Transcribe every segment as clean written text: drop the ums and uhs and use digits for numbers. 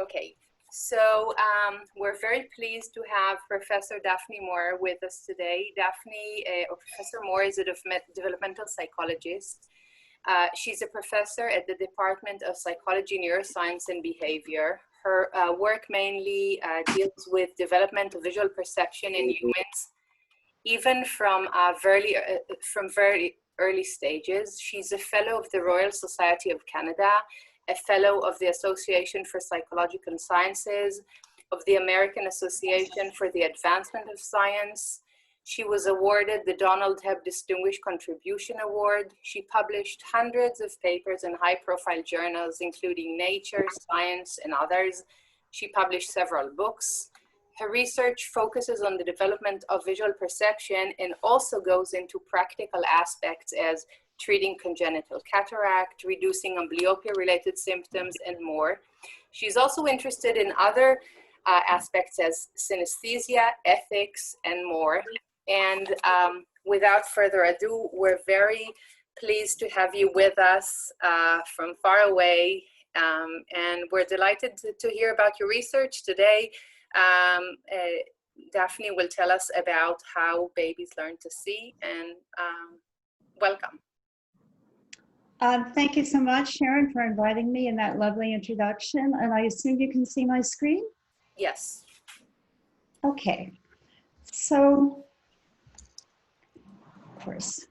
Okay, so we're very pleased to have Professor Daphne Maurer with us today. Daphne, or Professor Maurer, is a developmental psychologist. She's a professor at the Department of Psychology, Neuroscience, and Behavior. Her work mainly deals with development of visual perception in humans, even from very early stages. She's a fellow of the Royal Society of Canada, a fellow of the Association for Psychological Sciences, of the American Association for the Advancement of Science. She was awarded the Donald Hebb Distinguished Contribution Award. She published hundreds of papers in high-profile journals, including Nature, Science, and others. She published several books. Her research focuses on the development of visual perception and also goes into practical aspects as treating congenital cataract, reducing amblyopia-related symptoms, and more. She's also interested in other aspects as synesthesia, ethics, and more. And without further ado, we're very pleased to have you with us from far away. And we're delighted to hear about your research today. Daphne will tell us about how babies learn to see, and welcome. Thank you so much, Sharon, for inviting me in that lovely introduction. And I assume you can see my screen? Yes. Okay. So, of course,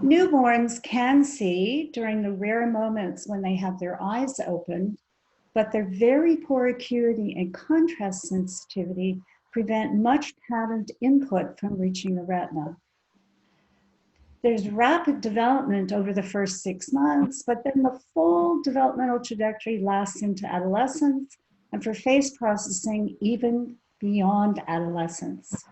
newborns can see during the rare moments when they have their eyes open, but their very poor acuity and contrast sensitivity prevent much patterned input from reaching the retina. There's rapid development over the first 6 months, but then the full developmental trajectory lasts into adolescence, and for face processing, even beyond adolescence.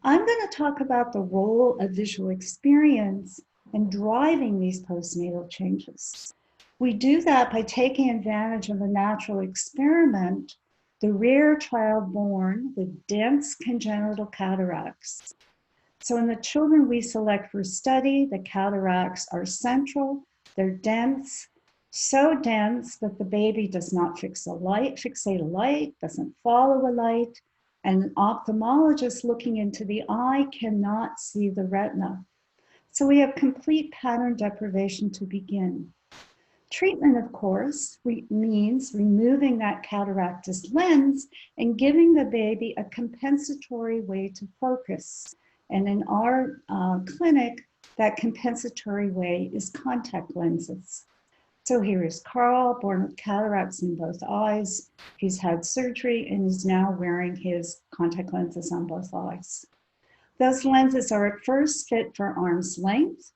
I'm going to talk about the role of visual experience in driving these postnatal changes. We do that by taking advantage of a natural experiment, the rare child born with dense congenital cataracts. So in the children we select for study, the cataracts are central, they're dense, so dense that the baby does not fixate a light, doesn't follow a light, and an ophthalmologist looking into the eye cannot see the retina. So we have complete pattern deprivation to begin. Treatment, of course, means removing that cataractous lens and giving the baby a compensatory way to focus. And in our clinic, that compensatory way is contact lenses. So here is Carl, born with cataracts in both eyes. He's had surgery and is now wearing his contact lenses on both eyes. Those lenses are at first fit for arm's length.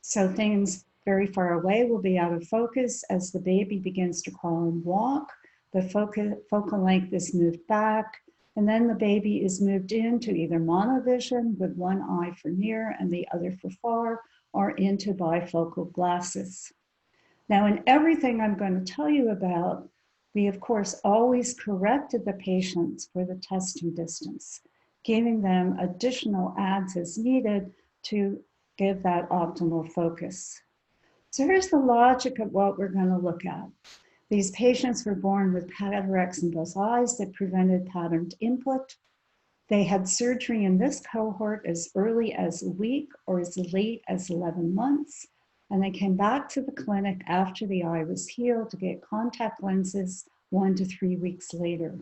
So things very far away will be out of focus as the baby begins to crawl and walk. The focal length is moved back. And then the baby is moved into either monovision with one eye for near and the other for far, or into bifocal glasses. Now, in everything I'm going to tell you about, we of course always corrected the patients for the testing distance, giving them additional adds as needed to give that optimal focus. So here's the logic of what we're going to look at. These patients were born with cataracts in both eyes that prevented patterned input. They had surgery in this cohort as early as a week or as late as 11 months. And they came back to the clinic after the eye was healed to get contact lenses 1 to 3 weeks later.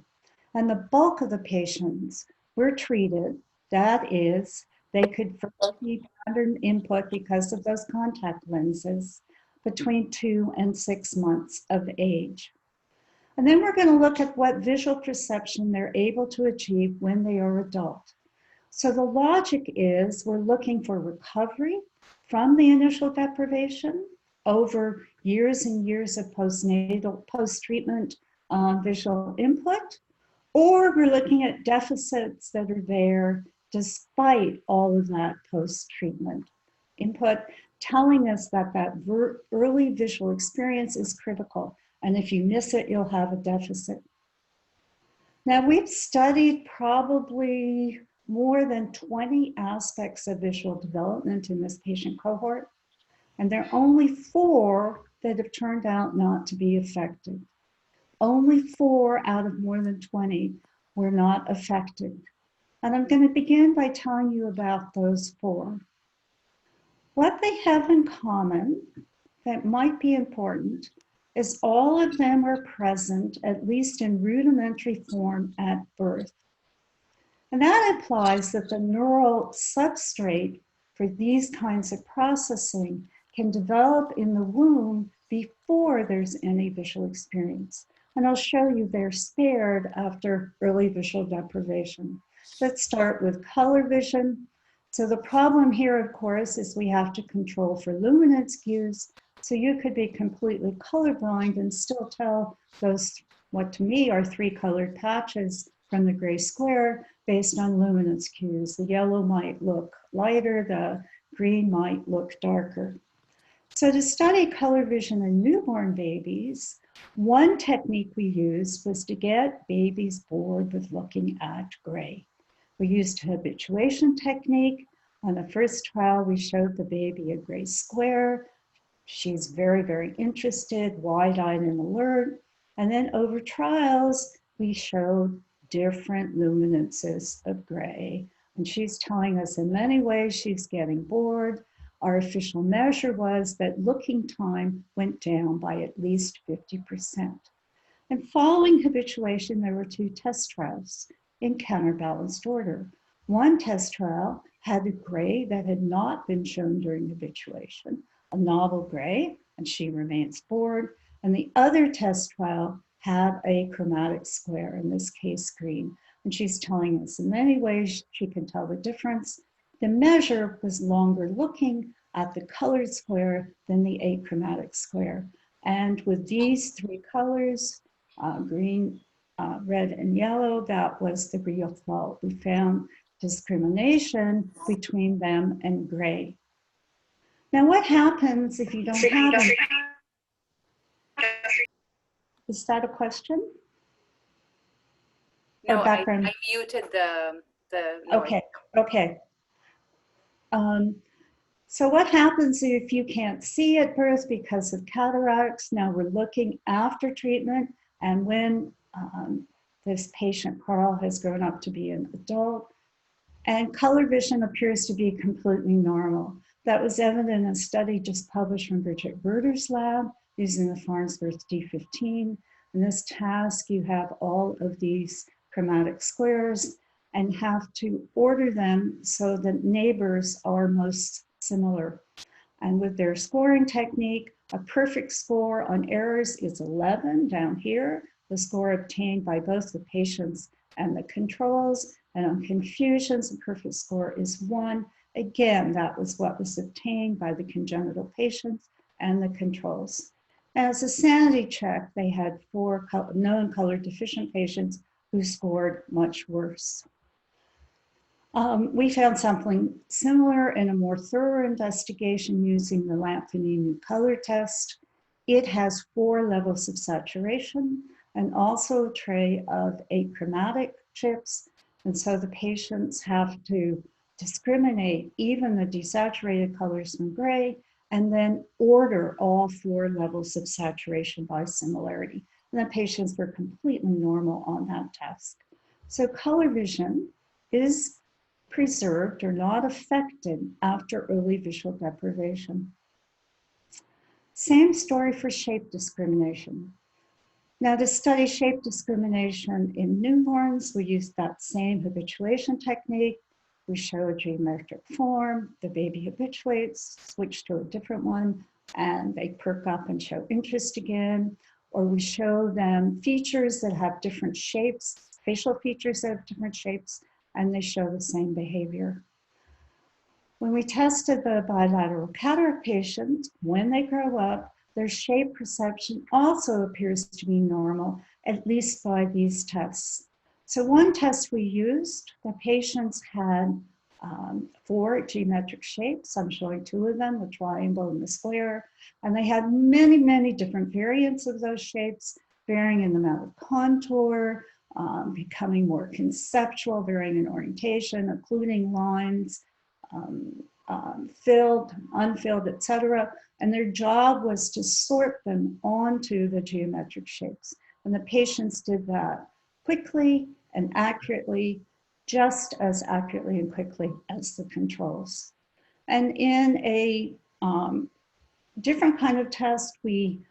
And the bulk of the patients were treated. That is, they could foresee patterned input because of those contact lenses between 2 and 6 months of age. And then we're going to look at what visual perception they're able to achieve when they are adult. So the logic is we're looking for recovery from the initial deprivation over years and years of postnatal, post-treatment visual input, or we're looking at deficits that are there despite all of that post-treatment input, telling us that early visual experience is critical. And if you miss it, you'll have a deficit. Now, we've studied probably more than 20 aspects of visual development in this patient cohort, and there are only 4 that have turned out not to be effective. only 4 out of more than 20 were not affected. And I'm going to begin by telling you about those 4. What they have in common that might be important is all of them are present, at least in rudimentary form, at birth. And that implies that the neural substrate for these kinds of processing can develop in the womb before there's any visual experience. And I'll show you they're spared after early visual deprivation. Let's start with color vision. So the problem here, of course, is we have to control for luminance cues. So you could be completely colorblind and still tell those, what to me are 3 colored patches from the gray square based on luminance cues. The yellow might look lighter, the green might look darker. So to study color vision in newborn babies, one technique we used was to get babies bored with looking at gray. We used a habituation technique. On the first trial, we showed the baby a gray square. She's very, very interested, wide-eyed and alert. And then over trials, we showed different luminances of gray. And she's telling us in many ways she's getting bored. Our official measure was that looking time went down by at least 50%. And following habituation, there were 2 test trials in counterbalanced order. One test trial had a gray that had not been shown during habituation, a novel gray, and she remains bored. And the other test trial had a chromatic square, in this case green. And she's telling us in many ways she can tell the difference. The measure was longer looking at the colored square than the achromatic square. And with these 3 colors, green, red, and yellow, that was the real fault. We found discrimination between them and gray. Now, what happens if you don't have it? Is that a question? No, or background? I muted the noise. Okay. So what happens if you can't see at birth because of cataracts? Now we're looking after treatment, and when this patient, Carl, has grown up to be an adult, and color vision appears to be completely normal. That was evident in a study just published from Bridget Berter's lab using the Farnsworth D15. In this task, you have all of these chromatic squares and have to order them so that neighbors are most similar. And with their scoring technique, a perfect score on errors is 11 down here, the score obtained by both the patients and the controls. And on confusions, a perfect score is 1. Again, that was what was obtained by the congenital patients and the controls. As a sanity check, they had 4 known color deficient patients who scored much worse. We found something similar in a more thorough investigation using the Lampanini color test. It has 4 levels of saturation and also a tray of achromatic chips. And so the patients have to discriminate even the desaturated colors from gray and then order all 4 levels of saturation by similarity. And the patients were completely normal on that test. So color vision is preserved or not affected after early visual deprivation. Same story for shape discrimination. Now, to study shape discrimination in newborns, we used that same habituation technique. We show a geometric form, the baby habituates, switch to a different one, and they perk up and show interest again. Or we show them features that have different shapes, facial features that have different shapes, and they show the same behavior. When we tested the bilateral cataract patients, when they grow up, their shape perception also appears to be normal, at least by these tests. So one test we used, the patients had 4 geometric shapes. I'm showing 2 of them, the triangle and the square. And they had many, many different variants of those shapes, varying in the amount of contour, becoming more conceptual, varying in orientation, occluding lines, filled, unfilled, etc. And their job was to sort them onto the geometric shapes. And the patients did that quickly and accurately, just as accurately and quickly as the controls. And in a different kind of test, we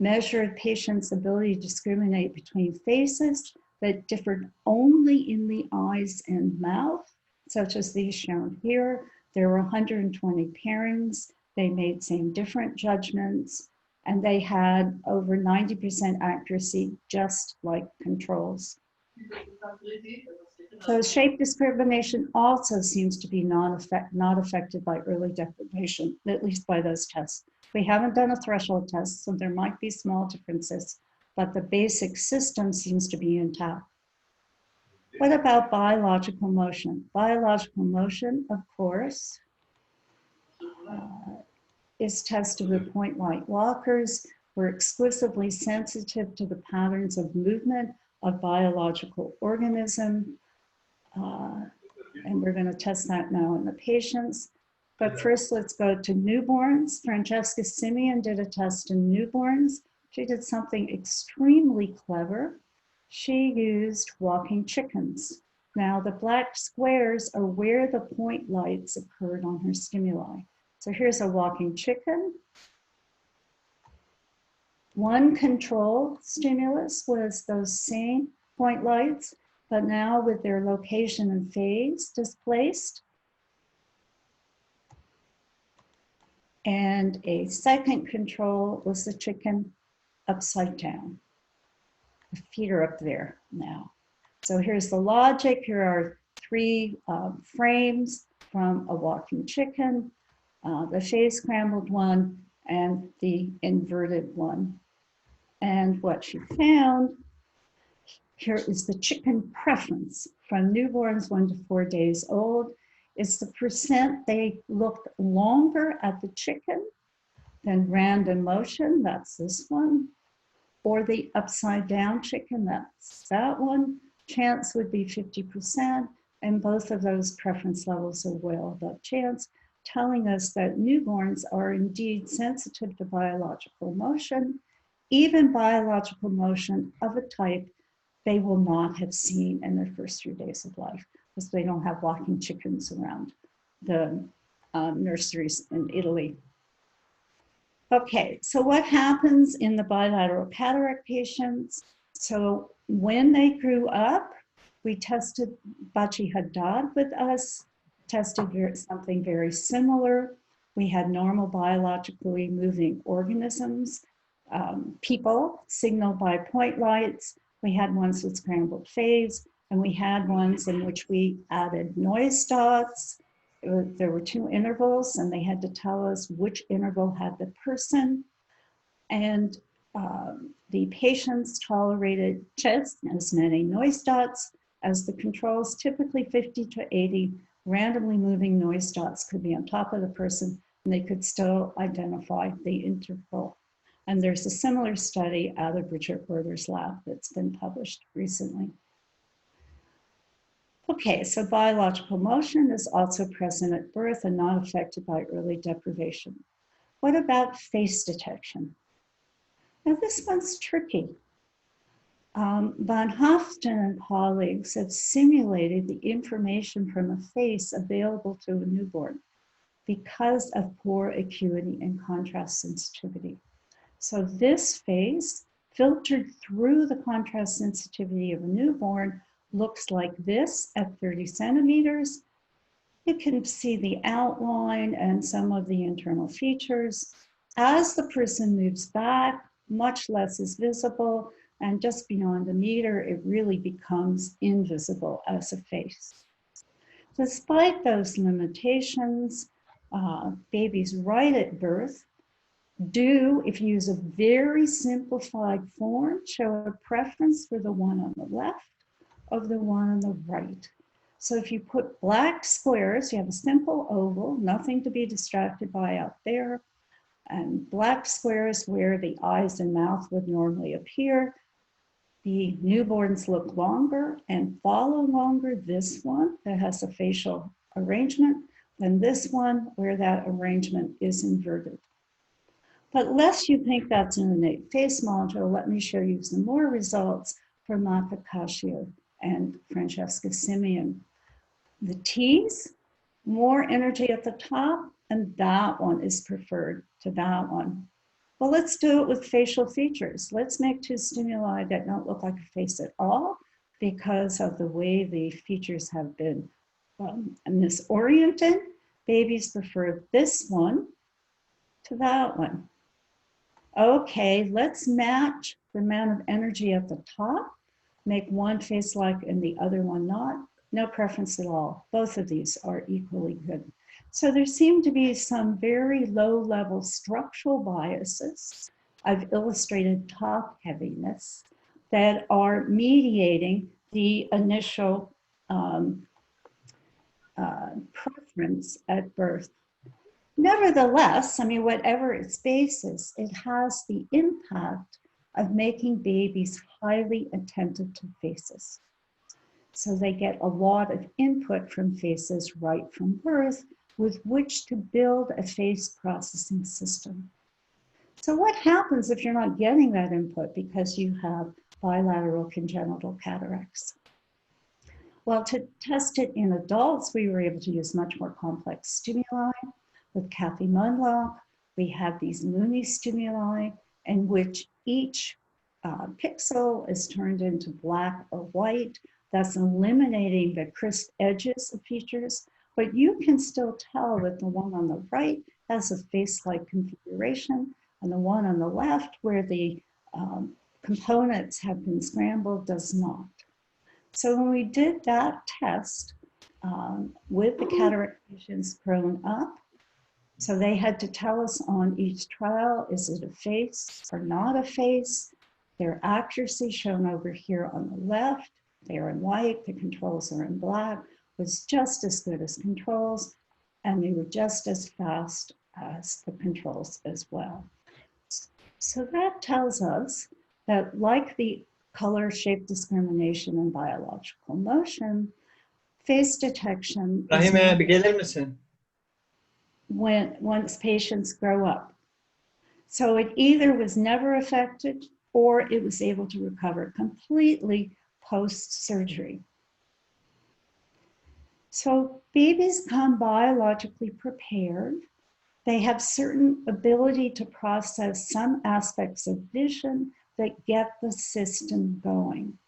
measured patients' ability to discriminate between faces that differed only in the eyes and mouth, such as these shown here. There were 120 pairings. They made same different judgments, and they had over 90% accuracy, just like controls. So shape discrimination also seems to be not affected by early deprivation, at least by those tests. We haven't done a threshold test, so there might be small differences, but the basic system seems to be intact. What about biological motion? Biological motion, of course, is tested with point light walkers. We're exclusively sensitive to the patterns of movement of biological organism. And we're going to test that now in the patients. But first, let's go to newborns. Francesca Simeon did a test in newborns. She did something extremely clever. She used walking chickens. Now, the black squares are where the point lights occurred on her stimuli. So here's a walking chicken. One control stimulus was those same point lights, but now with their location and phase displaced. And a second control was the chicken upside down. The feet are up there now. So here's the logic. Here are three frames from a walking chicken, the phase scrambled one, and the inverted one. And what she found, here is the chicken preference from newborns 1 to 4 days old. It's the percent they looked longer at the chicken than random motion, that's this one, or the upside down chicken, that's that one. Chance would be 50%, and both of those preference levels are well above chance, telling us that newborns are indeed sensitive to biological motion, even biological motion of a type they will not have seen in their first few days of life, because they don't have walking chickens around the nurseries in Italy. Okay, so what happens in the bilateral cataract patients? So when they grew up, we tested Bachi Haddad with us, tested something very similar. We had normal biologically moving organisms, people signaled by point lights. We had ones with scrambled phase, and we had ones in which we added noise dots. There were 2 intervals, and they had to tell us which interval had the person. And the patients tolerated just as many noise dots as the controls, typically 50 to 80 randomly moving noise dots could be on top of the person, and they could still identify the interval. And there's a similar study out of Richard Werther's lab that's been published recently. Okay, so biological motion is also present at birth and not affected by early deprivation. What about face detection? Now this one's tricky. Van Hoften and colleagues have simulated the information from a face available to a newborn because of poor acuity and contrast sensitivity. So this face, filtered through the contrast sensitivity of a newborn, looks like this at 30 centimeters. You can see the outline and some of the internal features. As the person moves back, much less is visible, and just beyond a meter, it really becomes invisible as a face. Despite those limitations, babies right at birth do, if you use a very simplified form, show a preference for the one on the left of the one on the right. So if you put black squares, you have a simple oval, nothing to be distracted by out there, and black squares where the eyes and mouth would normally appear. The newborns look longer and follow longer this one that has a facial arrangement than this one where that arrangement is inverted. But lest you think that's an innate face module, let me show you some more results from Martha Cascio and Francesca Simeon. The T's, more energy at the top, and that one is preferred to that one. Well, let's do it with facial features. Let's make two stimuli that don't look like a face at all because of the way the features have been misoriented. Babies prefer this one to that one. Okay, let's match the amount of energy at the top, make one face-like and the other one not. No preference at all. Both of these are equally good. So there seem to be some very low-level structural biases. I've illustrated top heaviness that are mediating the initial preference at birth. Nevertheless, I mean, whatever its basis, it has the impact of making babies highly attentive to faces. So they get a lot of input from faces right from birth with which to build a face processing system. So what happens if you're not getting that input because you have bilateral congenital cataracts? Well, to test it in adults, we were able to use much more complex stimuli. With Kathy Munlock, we have these Mooney stimuli in which each pixel is turned into black or white, thus eliminating the crisp edges of features. But you can still tell that the one on the right has a face-like configuration, and the one on the left, where the components have been scrambled, does not. So when we did that test with the cataract patients grown up, so they had to tell us on each trial, is it a face or not a face? Their accuracy shown over here on the left, they are in white, the controls are in black, was just as good as controls, and they were just as fast as the controls as well. So that tells us that, like the color shape discrimination in biological motion, face detection is once patients grow up. So it either was never affected or it was able to recover completely post-surgery. So babies come biologically prepared. They have certain ability to process some aspects of vision that get the system going.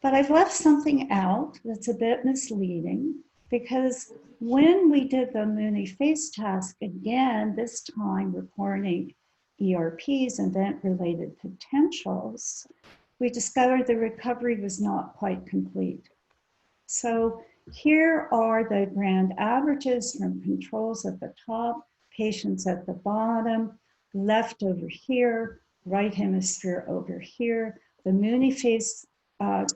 But I've left something out that's a bit misleading, because when we did the Mooney face task again, this time reporting ERPs, event-related potentials, we discovered the recovery was not quite complete. So here are the grand averages from controls at the top, patients at the bottom, left over here, right hemisphere over here. The Mooney face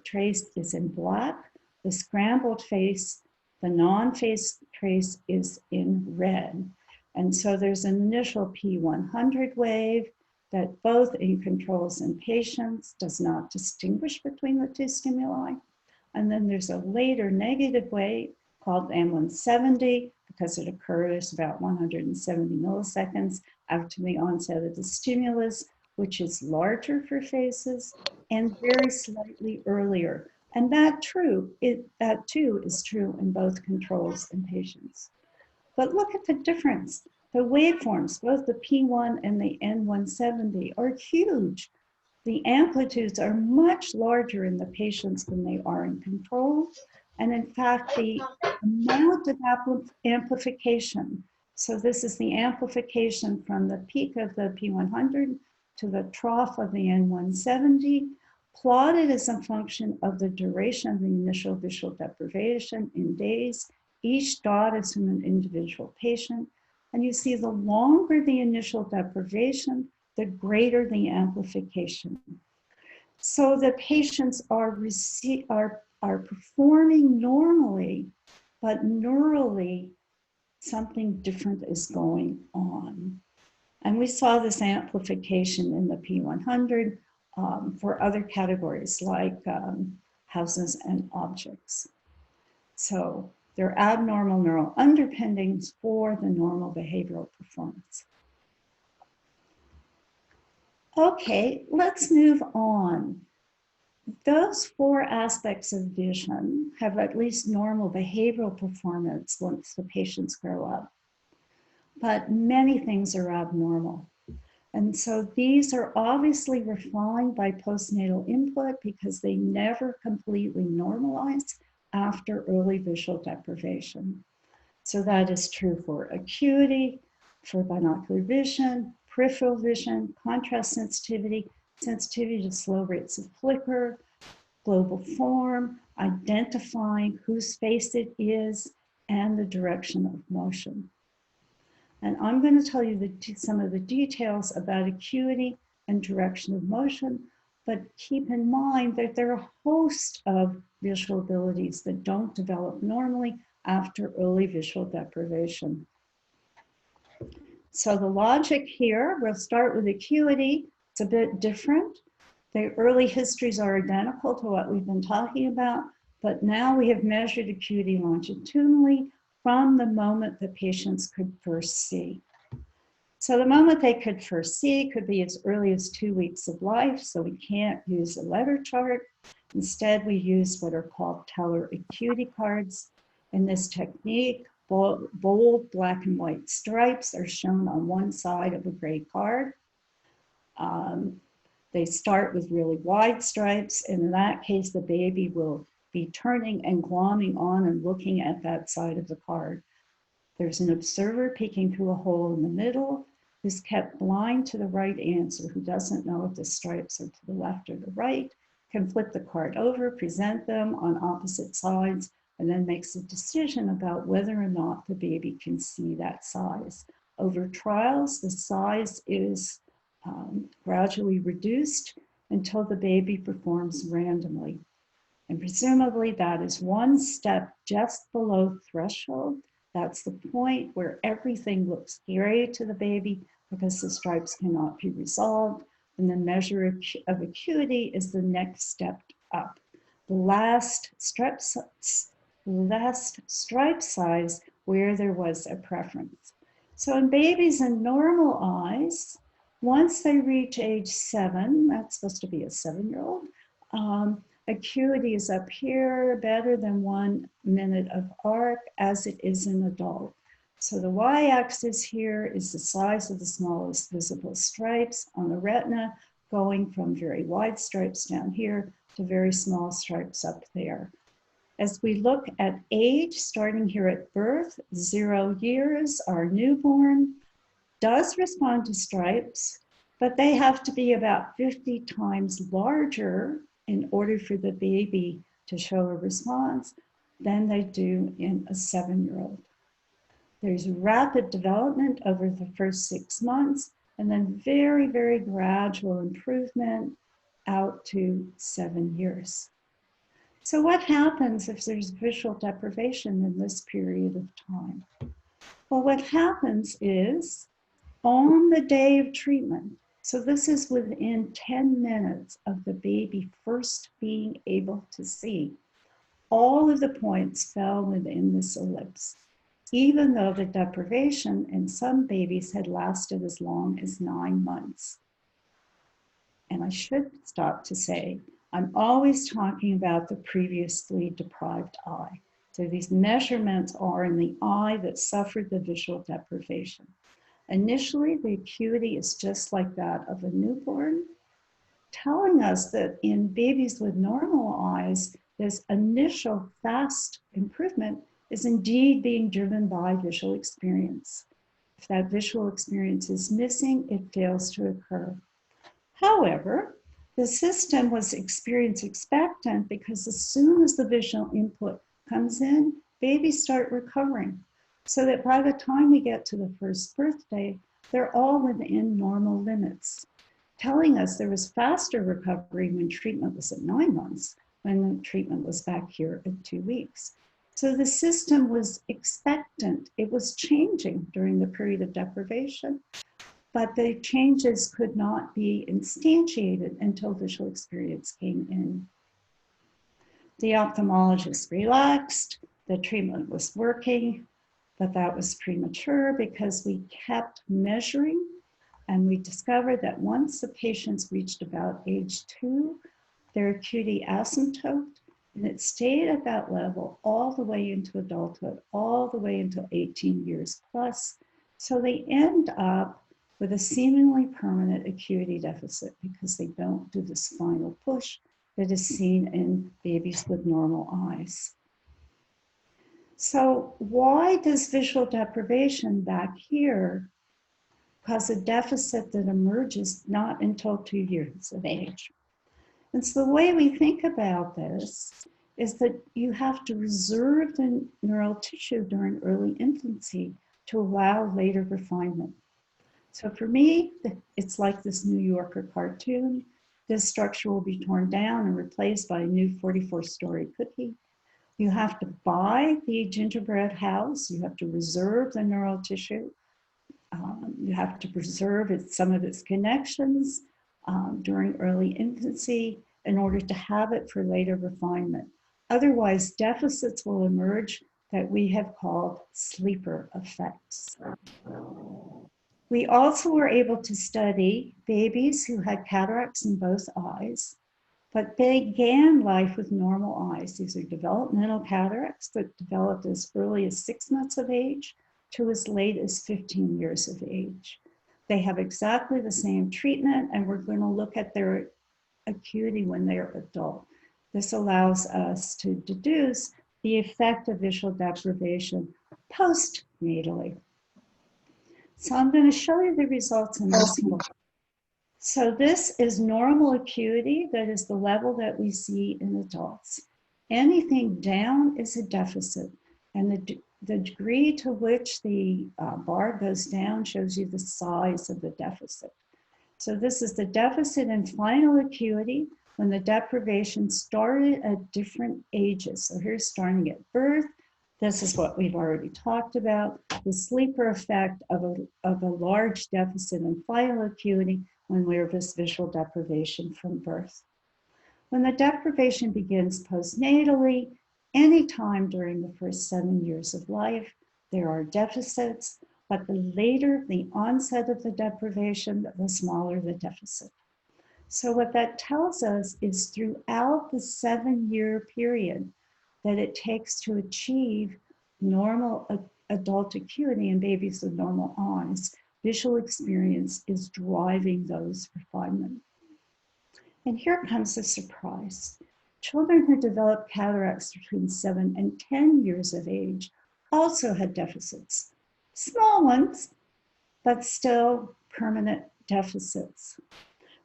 trace is in black, the scrambled face, the non-face trace is in red. And so there's an initial P100 wave that both in controls and patients does not distinguish between the two stimuli. And then there's a later negative wave called M170 because it occurs about 170 milliseconds after the onset of the stimulus, which is larger for faces and very slightly earlier. And that too is true in both controls and patients. But look at the difference. The waveforms, both the P1 and the N170, are huge. The amplitudes are much larger in the patients than they are in control. And in fact, the amount of amplification, so this is the amplification from the peak of the P100 to the trough of the N170, plotted as a function of the duration of the initial visual deprivation in days. Each dot is from an individual patient. And you see the longer the initial deprivation, the greater the amplification. So the patients are performing normally, but neurally, something different is going on. And we saw this amplification in the P100 for other categories like houses and objects. So they're abnormal neural underpinnings for the normal behavioral performance. Okay, let's move on. Those four aspects of vision have at least normal behavioral performance once the patients grow up. But many things are abnormal. And so these are obviously refined by postnatal input because they never completely normalize after early visual deprivation. So that is true for acuity, for binocular vision, peripheral vision, contrast sensitivity, sensitivity to slow rates of flicker, global form, identifying whose face it is, and the direction of motion. And I'm going to tell you some of the details about acuity and direction of motion, but keep in mind that there are a host of visual abilities that don't develop normally after early visual deprivation. So the logic here, we'll start with acuity. It's a bit different. The early histories are identical to what we've been talking about, but now we have measured acuity longitudinally from the moment the patients could first see. So the moment they could first see could be as early as 2 weeks of life, so we can't use a letter chart. Instead, we use what are called teller acuity cards. In this technique, bold black and white stripes are shown on one side of a gray card. They start with really wide stripes, and in that case, the baby will be turning and glomming on and looking at that side of the card. There's an observer peeking through a hole in the middle who's kept blind to the right answer, who doesn't know if the stripes are to the left or the right, can flip the card over, present them on opposite sides, and then makes a decision about whether or not the baby can see that size. Over trials, the size is gradually reduced until the baby performs randomly. And presumably that is one step just below threshold. That's the point where everything looks gray to the baby because the stripes cannot be resolved. And the measure of acuity is the next step up. The last stripe size where there was a preference. So in babies in normal eyes, once they reach age 7, that's supposed to be a 7-year-old, acuity is up here, better than 1 minute of arc as it is in adult. So the y-axis here is the size of the smallest visible stripes on the retina, going from very wide stripes down here to very small stripes up there. As we look at age, starting here at birth, 0 years, our newborn does respond to stripes, but they have to be about 50 times larger in order for the baby to show a response than they do in a 7-year-old. There's rapid development over the first 6 months, and then very, very gradual improvement out to 7 years. So what happens if there's visual deprivation in this period of time? Well, what happens is on the day of treatment, so this is within 10 minutes of the baby first being able to see, all of the points fell within this ellipse, even though the deprivation in some babies had lasted as long as 9 months. And I should stop to say, I'm always talking about the previously deprived eye. So these measurements are in the eye that suffered the visual deprivation. Initially, the acuity is just like that of a newborn, telling us that in babies with normal eyes, this initial fast improvement is indeed being driven by visual experience. If that visual experience is missing, it fails to occur. However, the system was experience expectant because as soon as the visual input comes in, babies start recovering. So that by the time we get to the first birthday, they're all within normal limits, telling us there was faster recovery when treatment was at 9 months, when the treatment was back here at 2 weeks. So the system was expectant. It was changing during the period of deprivation, but the changes could not be instantiated until visual experience came in. The ophthalmologist relaxed, the treatment was working, but that was premature because we kept measuring And we discovered that once the patients reached about age 2, their acuity asymptoted, and it stayed at that level all the way into adulthood, all the way until 18 years plus. So they end up with a seemingly permanent acuity deficit because they don't do this final push that is seen in babies with normal eyes. So why does visual deprivation back here cause a deficit that emerges not until 2 years of age? And so the way we think about this is that you have to reserve the neural tissue during early infancy to allow later refinement. So for me, it's like this New Yorker cartoon. This structure will be torn down and replaced by a new 44-story cookie. You have to buy the gingerbread house. You have to reserve the neural tissue. You have to preserve some of its connections during early infancy in order to have it for later refinement. Otherwise, deficits will emerge that we have called sleeper effects. We also were able to study babies who had cataracts in both eyes, but began life with normal eyes. These are developmental cataracts that developed as early as 6 months of age to as late as 15 years of age. They have exactly the same treatment, and we're going to look at their acuity when they're adult. This allows us to deduce the effect of visual deprivation postnatally. So I'm going to show you the results in this book. So this is normal acuity, that is the level that we see in adults. Anything down is a deficit, and the degree to which the bar goes down shows you the size of the deficit. So this is the deficit in final acuity when the deprivation started at different ages. So here's starting at birth. This is what we've already talked about, the sleeper effect of a large deficit in final acuity when we have this visual deprivation from birth. When the deprivation begins postnatally, anytime during the first 7 years of life, there are deficits, but the later the onset of the deprivation, the smaller the deficit. So what that tells us is throughout the 7-year period that it takes to achieve normal adult acuity in babies with normal eyes, visual experience is driving those refinements. And here comes the surprise. Children who develop cataracts between 7 and 10 years of age also had deficits. Small ones, but still permanent deficits.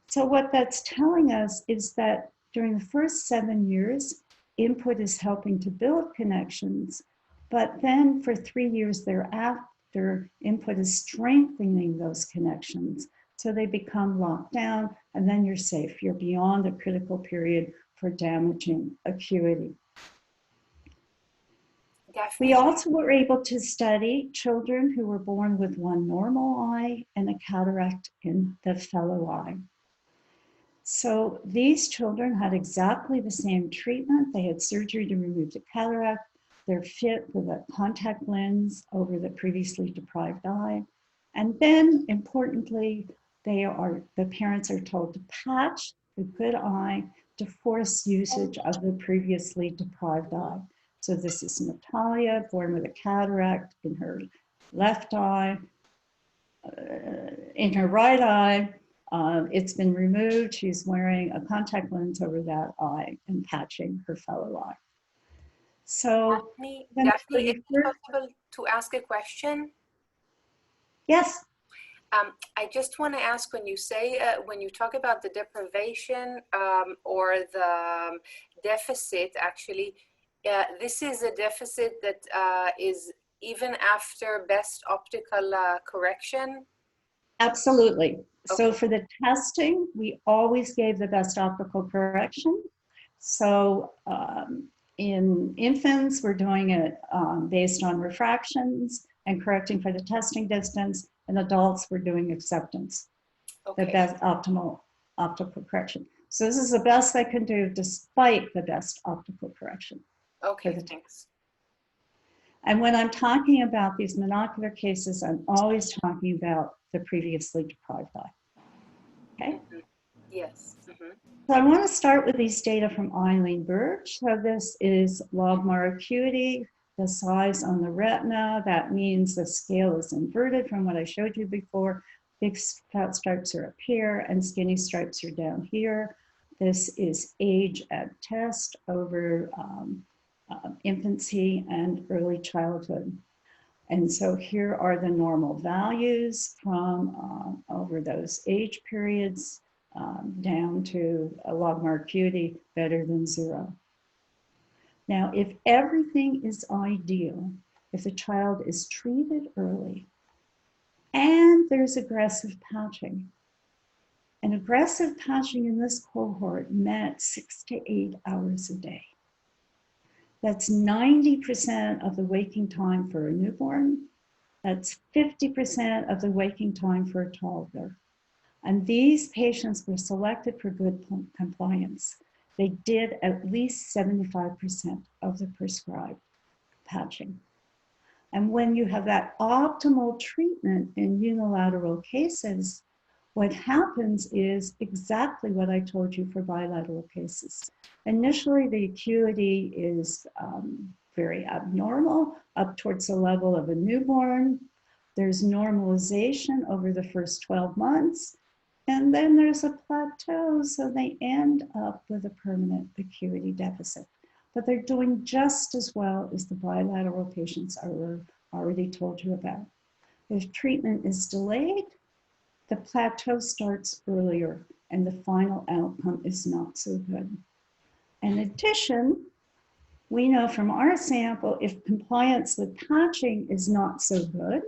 So what that's telling us is that during the first 7 years, input is helping to build connections, but then for 3 years thereafter, input is strengthening those connections. So they become locked down, and then you're safe. You're beyond the critical period for damaging acuity. Definitely. We also were able to study children who were born with one normal eye and a cataract in the fellow eye. So these children had exactly the same treatment. They had surgery to remove the cataract. They're fit with a contact lens over the previously deprived eye. And then, importantly, the parents are told to patch the good eye to force usage of the previously deprived eye. So this is Natalia, born with a cataract in her left eye. In her right eye, it's been removed. She's wearing a contact lens over that eye and patching her fellow eye. So, Daphne, is it possible to ask a question? Yes. I just want to ask, when you say, when you talk about the deprivation or the deficit, actually, this is a deficit that is even after best optical correction? Absolutely. Okay. So for the testing, we always gave the best optical correction. So in infants, we're doing it based on refractions and correcting for the testing distance. In adults, we're doing acceptance, the best optimal optical correction. So this is the best I can do despite the best optical correction. Okay, thanks. And when I'm talking about these monocular cases, I'm always talking about the previously deprived eye. Okay? Yes. So I want to start with these data from Eileen Birch. So this is logmar acuity, the size on the retina. That means the scale is inverted from what I showed you before. Big fat stripes are up here and skinny stripes are down here. This is age at test over infancy and early childhood. And so here are the normal values from over those age periods down to a logmar acuity better than 0. Now, if everything is ideal, if the child is treated early and there's aggressive patching, and aggressive patching in this cohort meant 6 to 8 hours a day. That's 90% of the waking time for a newborn. That's 50% of the waking time for a toddler. And these patients were selected for good compliance. They did at least 75% of the prescribed patching. And when you have that optimal treatment in unilateral cases, what happens is exactly what I told you for bilateral cases. Initially, the acuity is very abnormal, up towards the level of a newborn. There's normalization over the first 12 months, and then there's a plateau, so they end up with a permanent acuity deficit. But they're doing just as well as the bilateral patients I already told you about. If treatment is delayed, the plateau starts earlier and the final outcome is not so good. In addition, we know from our sample, if compliance with patching is not so good,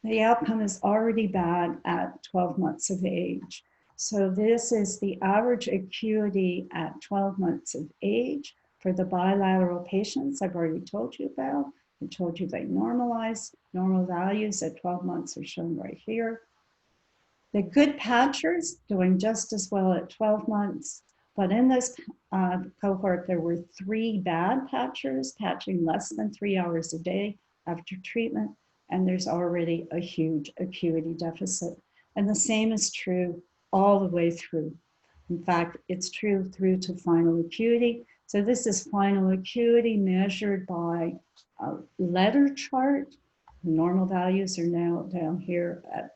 the outcome is already bad at 12 months of age. So this is the average acuity at 12 months of age for the bilateral patients I've already told you about. I told you they normalize. Normal values at 12 months are shown right here. The good patchers doing just as well at 12 months, but in this cohort, there were 3 bad patchers patching less than 3 hours a day after treatment, and there's already a huge acuity deficit. And the same is true all the way through. In fact, it's true through to final acuity. So this is final acuity measured by a letter chart. Normal values are now down here at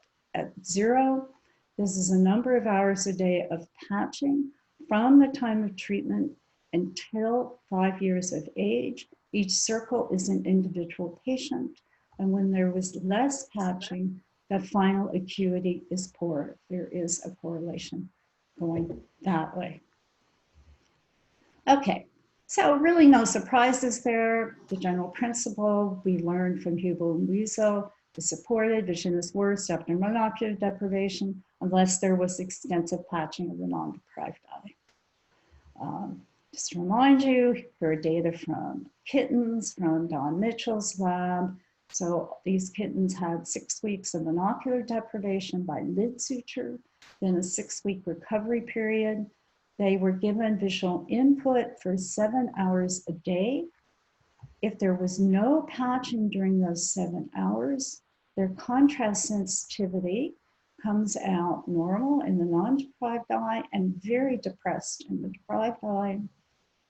0. This is a number of hours a day of patching from the time of treatment until 5 years of age. Each circle is an individual patient. And when there was less patching, the final acuity is poor. There is a correlation going that way. Okay, so really no surprises there. The general principle we learned from Hubel and Wiesel is supported. Vision is worse after monocular deprivation unless there was extensive patching of the non-deprived eye. Just to remind you, here are data from kittens from Don Mitchell's lab. So these kittens had 6 weeks of monocular deprivation by lid suture, then a 6-week recovery period. They were given visual input for 7 hours a day. If there was no patching during those 7 hours, their contrast sensitivity comes out normal in the non-deprived eye and very depressed in the deprived eye.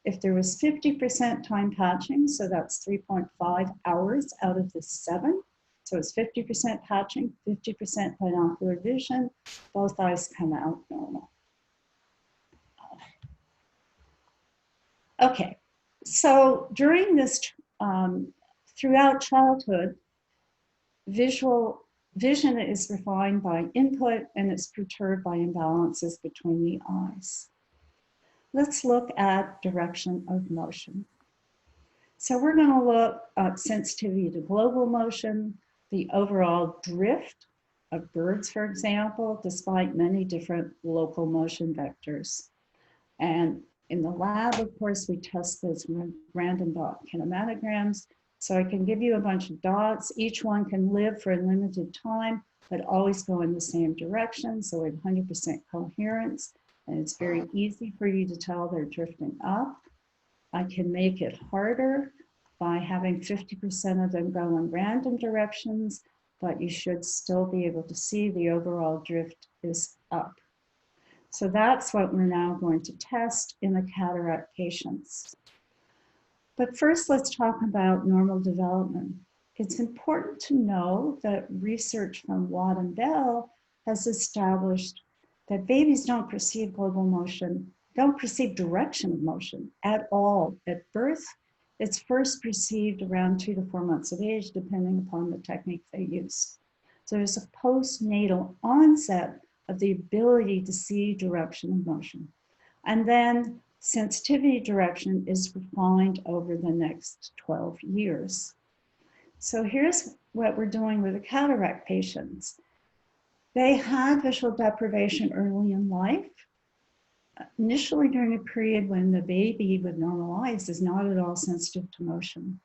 If there was 50% time patching, so that's 3.5 hours out of the 7, so it's 50% patching, 50% binocular vision, both eyes come out normal. Okay, so during this, throughout childhood, vision is refined by input and it's perturbed by imbalances between the eyes. Let's look at direction of motion. So we're going to look at sensitivity to global motion, the overall drift of birds, for example, despite many different local motion vectors. And in the lab, of course, we test those random dot kinematograms. So I can give you a bunch of dots. Each one can live for a limited time, but always go in the same direction. So we have 100% coherence. And it's very easy for you to tell they're drifting up. I can make it harder by having 50% of them go in random directions but you should still be able to see the overall drift is up. So that's what we're now going to test in the cataract patients. But first, let's talk about normal development. It's important to know that research from Watt and Bell has established that babies don't perceive global motion, don't perceive direction of motion at all at birth. It's first perceived around 2 to 4 months of age, depending upon the technique they use. So there's a postnatal onset of the ability to see direction of motion. And then sensitivity direction is refined over the next 12 years. So here's what we're doing with the cataract patients. They had visual deprivation early in life, initially during a period when the baby with normal eyes is not at all sensitive to motion.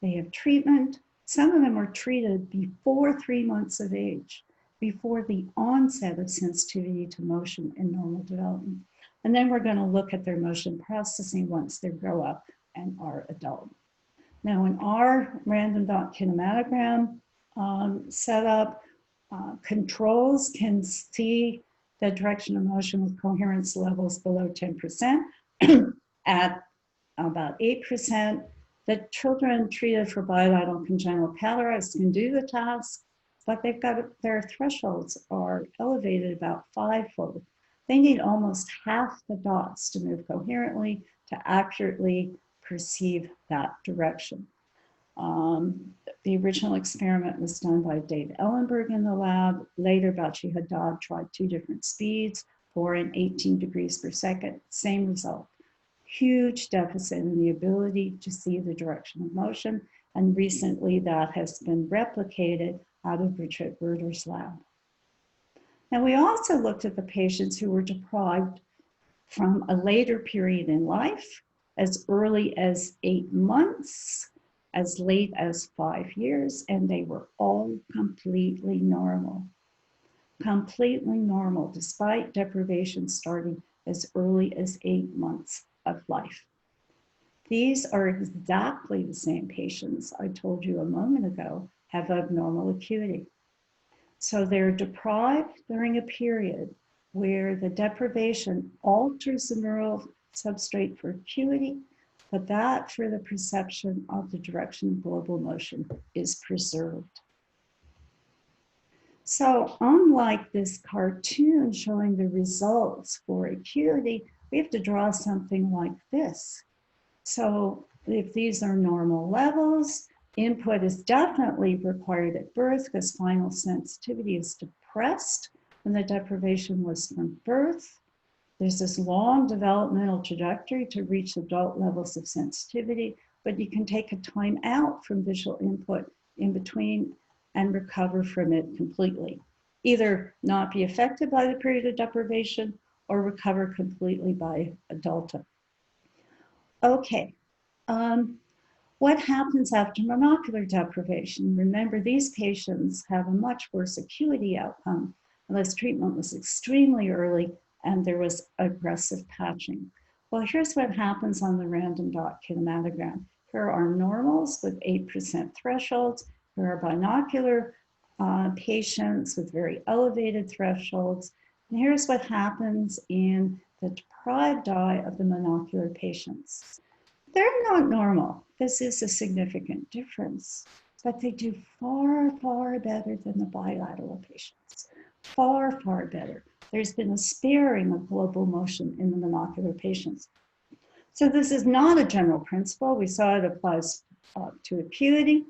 They have treatment. Some of them were treated before 3 months of age, before the onset of sensitivity to motion in normal development. And then we're going to look at their motion processing once they grow up and are adult. Now, in our random dot kinematogram setup, controls can see the direction of motion with coherence levels below 10%. At about 8%, the children treated for bilateral congenital cataracts can do the task, but they've got their thresholds are elevated about 5-fold. They need almost half the dots to move coherently to accurately perceive that direction. The original experiment was done by Dave Ellenberg in the lab. Later, Bauchi Haddad tried 2 different speeds, 4 and 18 degrees per second, same result. Huge deficit in the ability to see the direction of motion, and recently that has been replicated out of Richard Werder's lab. Now, we also looked at the patients who were deprived from a later period in life, as early as 8 months, as late as 5 years, and they were all completely normal. Completely normal, despite deprivation starting as early as 8 months of life. These are exactly the same patients I told you a moment ago have abnormal acuity. So they're deprived during a period where the deprivation alters the neural substrate for acuity, but that for the perception of the direction of global motion is preserved. So unlike this cartoon showing the results for acuity, we have to draw something like this. So if these are normal levels, input is definitely required at birth because final sensitivity is depressed when the deprivation was from birth. There's this long developmental trajectory to reach adult levels of sensitivity, but you can take a time out from visual input in between and recover from it completely. Either not be affected by the period of deprivation or recover completely by adulthood. Okay, what happens after monocular deprivation? Remember, these patients have a much worse acuity outcome unless treatment was extremely early and there was aggressive patching. Well, here's what happens on the random dot kinematogram. Here are normals with 8% thresholds. Here are binocular patients with very elevated thresholds. And here's what happens in the deprived eye of the monocular patients. They're not normal. This is a significant difference, but they do far, far better than the bilateral patients. Far, far better. There's been a sparing of global motion in the monocular patients. So this is not a general principle. We saw it applies to acuity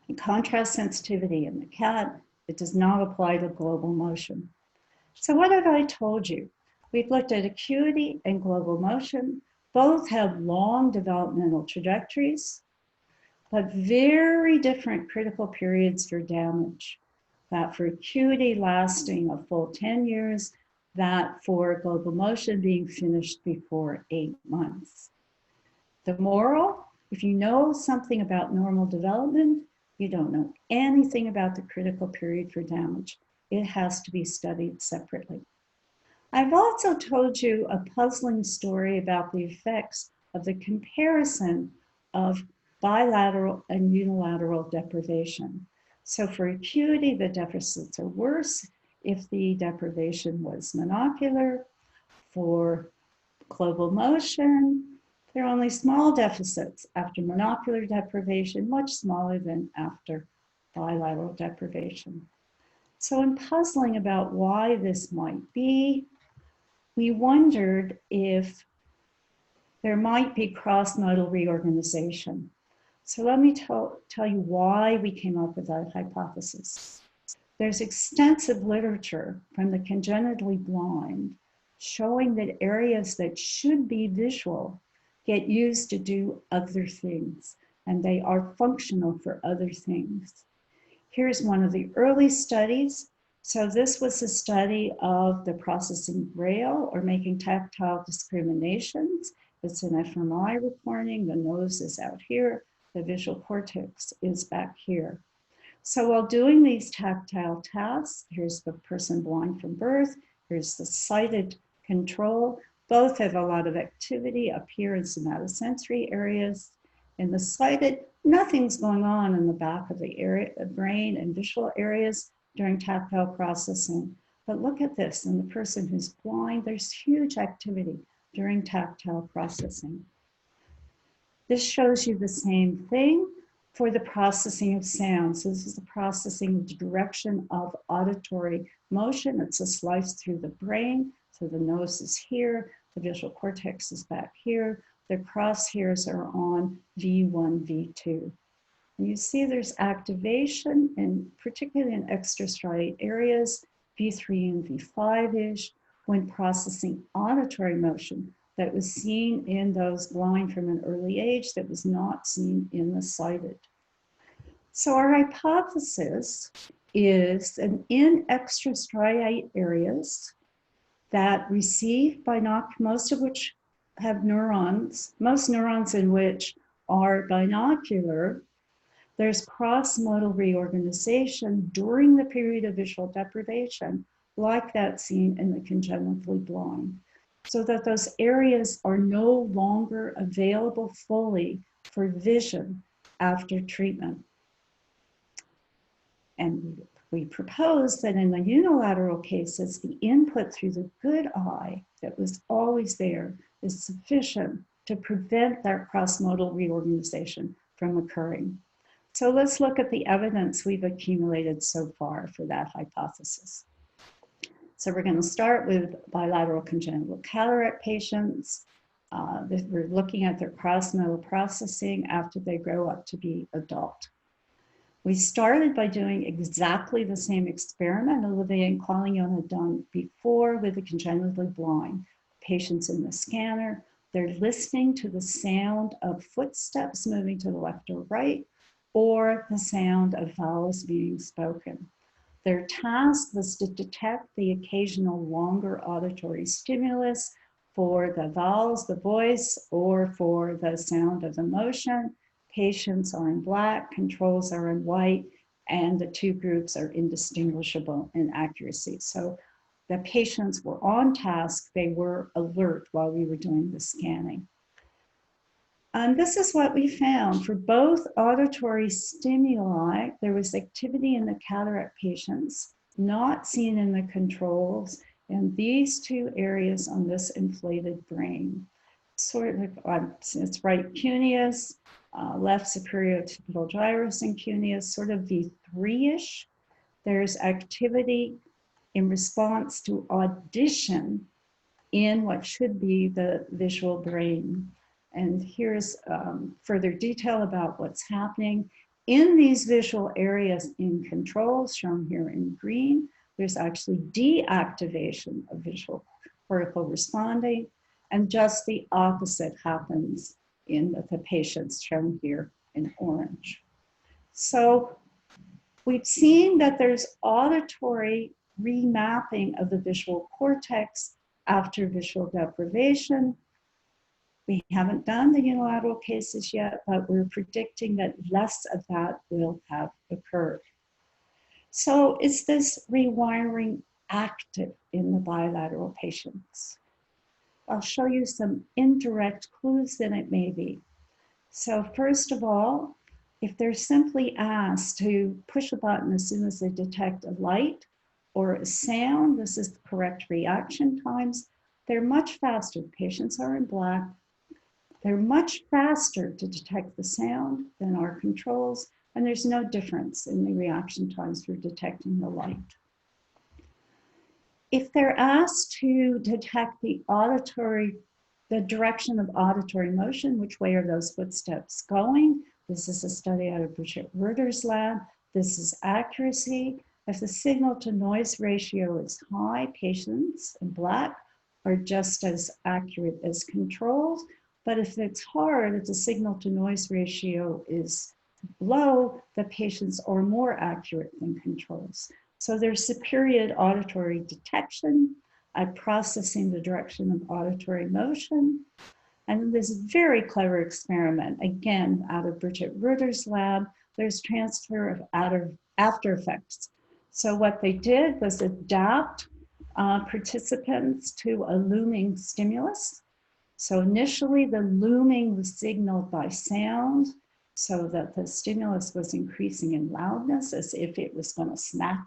and contrast sensitivity in the cat. It does not apply to global motion. So what have I told you? We've looked at acuity and global motion. Both have long developmental trajectories, but very different critical periods for damage. That for acuity lasting a full 10 years, that for global motion being finished before 8 months. The moral, if you know something about normal development, you don't know anything about the critical period for damage. It has to be studied separately. I've also told you a puzzling story about the effects of the comparison of bilateral and unilateral deprivation. So for acuity, the deficits are worse if the deprivation was monocular. For global motion, there are only small deficits after monocular deprivation, much smaller than after bilateral deprivation. So in puzzling about why this might be, we wondered if there might be cross-modal reorganization. So let me tell you why we came up with that hypothesis. There's extensive literature from the congenitally blind showing that areas that should be visual get used to do other things, and they are functional for other things. Here's one of the early studies. So this was a study of the processing braille or making tactile discriminations. It's an fMRI recording. The nose is out here. The visual cortex is back here. So while doing these tactile tasks, here's the person blind from birth, here's the sighted control. Both have a lot of activity up here in somatosensory areas. In the sighted, nothing's going on in the back of the brain and visual areas during tactile processing. But look at this, in the person who's blind, there's huge activity during tactile processing. This shows you the same thing for the processing of sounds. So this is the processing of the direction of auditory motion. It's a slice through the brain. So the nose is here, the visual cortex is back here. The crosshairs are on V1, V2. And you see there's activation, and particularly in extrastriate areas, V3 and V5-ish, when processing auditory motion that was seen in those blind from an early age that was not seen in the sighted. So our hypothesis is that in extrastriate areas that receive binocular, most of which have neurons, most neurons in which are binocular, there's cross-modal reorganization during the period of visual deprivation, like that seen in the congenitally blind, so that those areas are no longer available fully for vision after treatment. And we propose that in the unilateral cases, the input through the good eye that was always there is sufficient to prevent that cross-modal reorganization from occurring. So let's look at the evidence we've accumulated so far for that hypothesis. So we're going to start with bilateral congenital cataract patients. We're looking at their cross-modal processing after they grow up to be adult. We started by doing exactly the same experiment Olivier and Qualion had done before with the congenitally blind patients in the scanner. They're listening to the sound of footsteps moving to the left or right, or the sound of vowels being spoken. Their task was to detect the occasional longer auditory stimulus for the vowels, the voice, or for the sound of the motion. Patients are in black, controls are in white, and the two groups are indistinguishable in accuracy. So the patients were on task, they were alert while we were doing the scanning. And this is what we found. For both auditory stimuli, there was activity in the cataract patients, not seen in the controls, in these two areas on this inflated brain. Sort of, it's right cuneus, left superior occipital gyrus and cuneus, sort of V3-ish. There's activity in response to audition in what should be the visual brain. And here's further detail about what's happening. In these visual areas in controls, shown here in green, there's actually deactivation of visual cortical responding, and just the opposite happens in the patients shown here in orange. So we've seen that there's auditory remapping of the visual cortex after visual deprivation. We haven't done the unilateral cases yet, but we're predicting that less of that will have occurred. So is this rewiring active in the bilateral patients? I'll show you some indirect clues that it may be. So first of all, if they're simply asked to push a button as soon as they detect a light or a sound, this is the correct reaction times, they're much faster. Patients are in black. They're much faster to detect the sound than our controls, and there's no difference in the reaction times for detecting the light. If they're asked to detect the direction of auditory motion, which way are those footsteps going? This is a study out of Bridget Reuter's lab. This is accuracy. If the signal to noise ratio is high, patients in black are just as accurate as controls. But if it's hard, if the signal to noise ratio is low, the patients are more accurate than controls. So there's superior auditory detection at processing the direction of auditory motion. And this very clever experiment, again, out of Bridget Reuter's lab, there's transfer of after effects. So what they did was adapt participants to a looming stimulus. So initially the looming was signaled by sound, so that the stimulus was increasing in loudness as if it was going to smack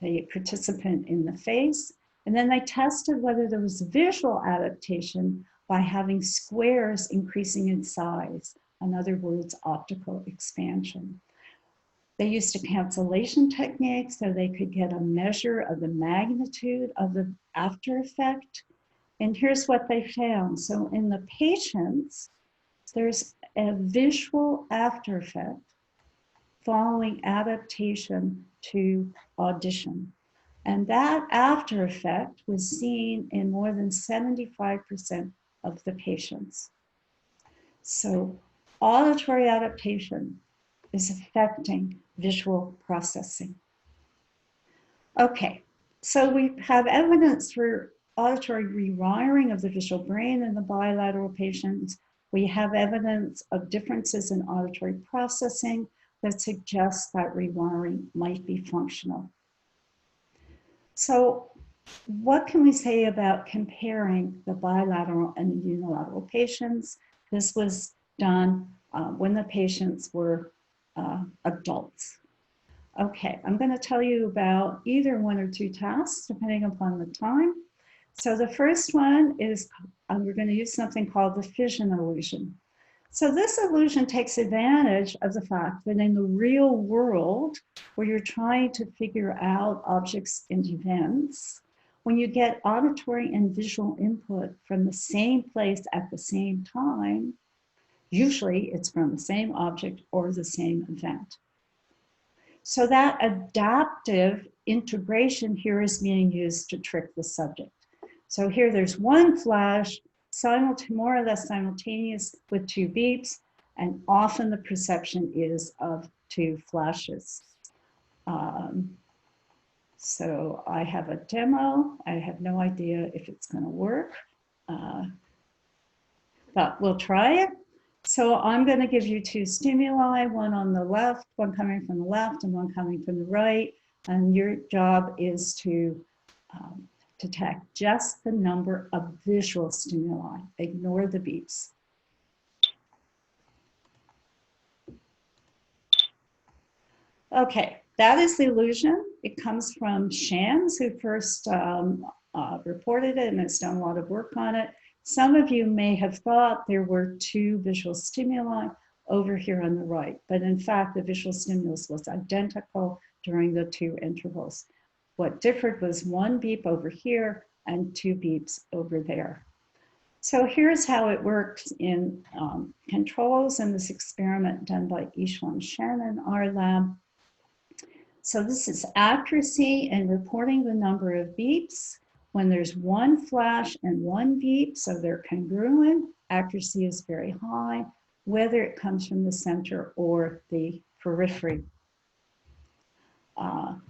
the participant in the face. And then they tested whether there was visual adaptation by having squares increasing in size. In other words, optical expansion. They used a cancellation technique so they could get a measure of the magnitude of the after effect. And here's what they found. So in the patients, there's a visual after effect following adaptation to audition. And that after effect was seen in more than 75% of the patients. So auditory adaptation is affecting visual processing. Okay, so we have evidence for auditory rewiring of the visual brain in the bilateral patients. We have evidence of differences in auditory processing that suggests that rewiring might be functional. So what can we say about comparing the bilateral and the unilateral patients? This was done when the patients were adults. Okay, I'm going to tell you about either one or two tasks, depending upon the time. So the first one is, we're going to use something called the fission illusion. So this illusion takes advantage of the fact that in the real world, where you're trying to figure out objects and events, when you get auditory and visual input from the same place at the same time, usually it's from the same object or the same event. So that adaptive integration here is being used to trick the subject. So here there's one flash, more or less simultaneous with two beeps, and often the perception is of two flashes. So I have a demo. I have no idea if it's going to work, but we'll try it. So I'm going to give you two stimuli, one on the left, one coming from the left and one coming from the right. And your job is to detect just the number of visual stimuli. Ignore the beeps. Okay, that is the illusion. It comes from Shams, who first reported it and has done a lot of work on it. Some of you may have thought there were two visual stimuli over here on the right, but in fact, the visual stimulus was identical during the two intervals. What differed was one beep over here and two beeps over there. So here's how it works in controls in this experiment done by Ishwan Shen in our lab. So this is accuracy and reporting the number of beeps. When there's one flash and one beep, so they're congruent, accuracy is very high, whether it comes from the center or the periphery.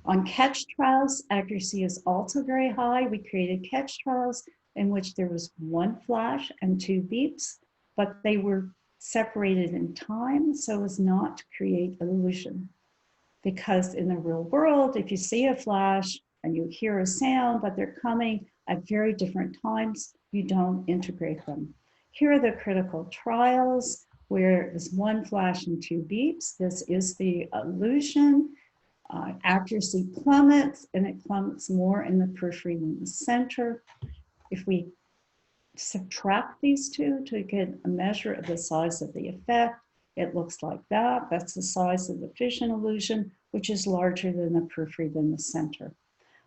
On catch trials, accuracy is also very high. We created catch trials in which there was one flash and two beeps, but they were separated in time so as not to create illusion. Because in the real world, if you see a flash and you hear a sound, but they're coming at very different times, you don't integrate them. Here are the critical trials. where there's one flash and two beeps. This is the illusion. Accuracy plummets, and it plummets more in the periphery than the center. If we subtract these two to get a measure of the size of the effect, it looks like that. That's the size of the vision illusion, which is larger than the periphery than the center.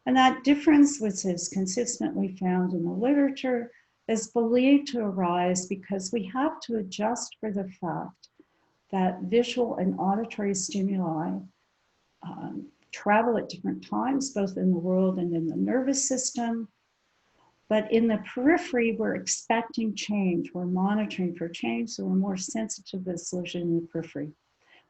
And that difference, which is consistently found in the literature, is believed to arise because we have to adjust for the fact that visual and auditory stimuli travel at different times, both in the world and in the nervous system. But in the periphery, we're expecting change. We're monitoring for change, so we're more sensitive to this illusion in the periphery.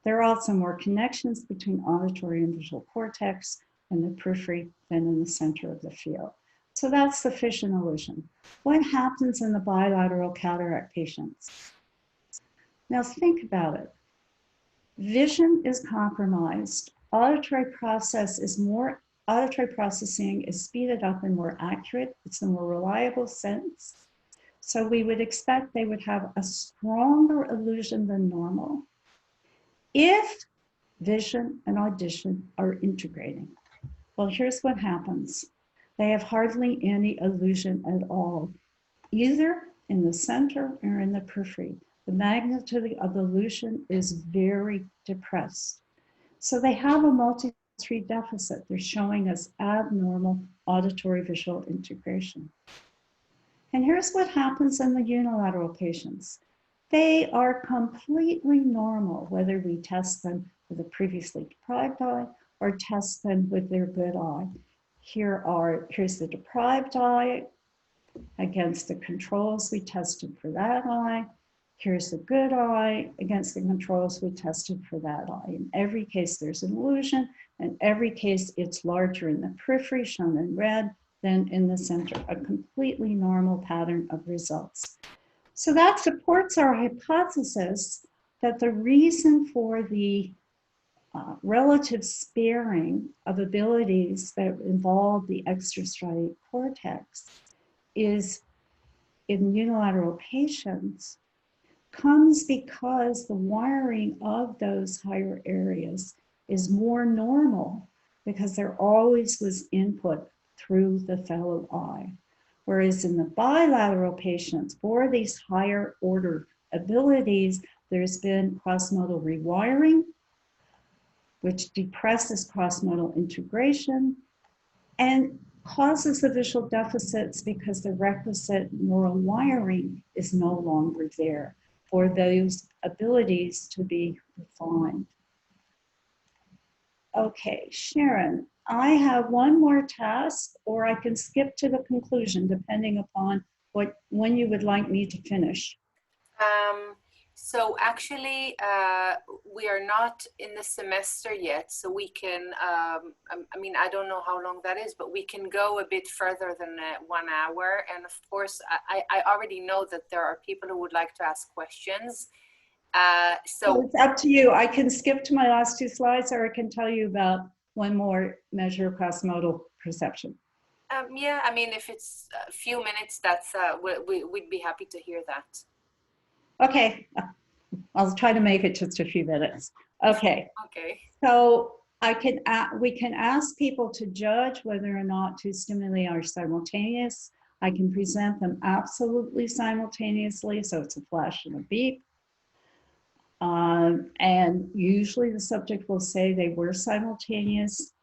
There are also more connections between auditory and visual cortex in the periphery than in the center of the field. So that's the vision illusion. What happens in the bilateral cataract patients? Now think about it. Vision is compromised. Auditory processing is speeded up and more accurate. It's a more reliable sense. So we would expect they would have a stronger illusion than normal if vision and audition are integrating. Well, here's what happens. They have hardly any illusion at all, either in the center or in the periphery. The magnitude of illusion is very depressed. So they have a multi-sensory deficit. They're showing us abnormal auditory visual integration. And here's what happens in the unilateral patients. They are completely normal, whether we test them with a previously deprived eye or test them with their good eye. Here's the deprived eye against the controls we tested for that eye. Here's the good eye against the controls we tested for that eye. In every case, there's an illusion. In every case, it's larger in the periphery, shown in red, than in the center, a completely normal pattern of results. So that supports our hypothesis that the reason for the relative sparing of abilities that involve the extrastriate cortex is in unilateral patients comes because the wiring of those higher areas is more normal because there always was input through the fellow eye. Whereas in the bilateral patients, for these higher order abilities, there's been cross-modal rewiring, which depresses cross-modal integration and causes the visual deficits because the requisite neural wiring is no longer there for those abilities to be refined. Okay, Sharon, I have one more task, or I can skip to the conclusion depending upon when you would like me to finish. So actually, we are not in the semester yet, so we can, I mean, I don't know how long that is, but we can go a bit further than 1 hour. And of course, I already know that there are people who would like to ask questions. So it's up to you. I can skip to my last 2 slides, or I can tell you about one more measure of cross-modal perception. Yeah, I mean, if it's a few minutes, that's we'd be happy to hear that. Okay, I'll try to make it just a few minutes. Okay. Okay. So we can ask people to judge whether or not 2 stimuli are simultaneous. I can present them absolutely simultaneously, so it's a flash and a beep. And usually the subject will say they were simultaneous.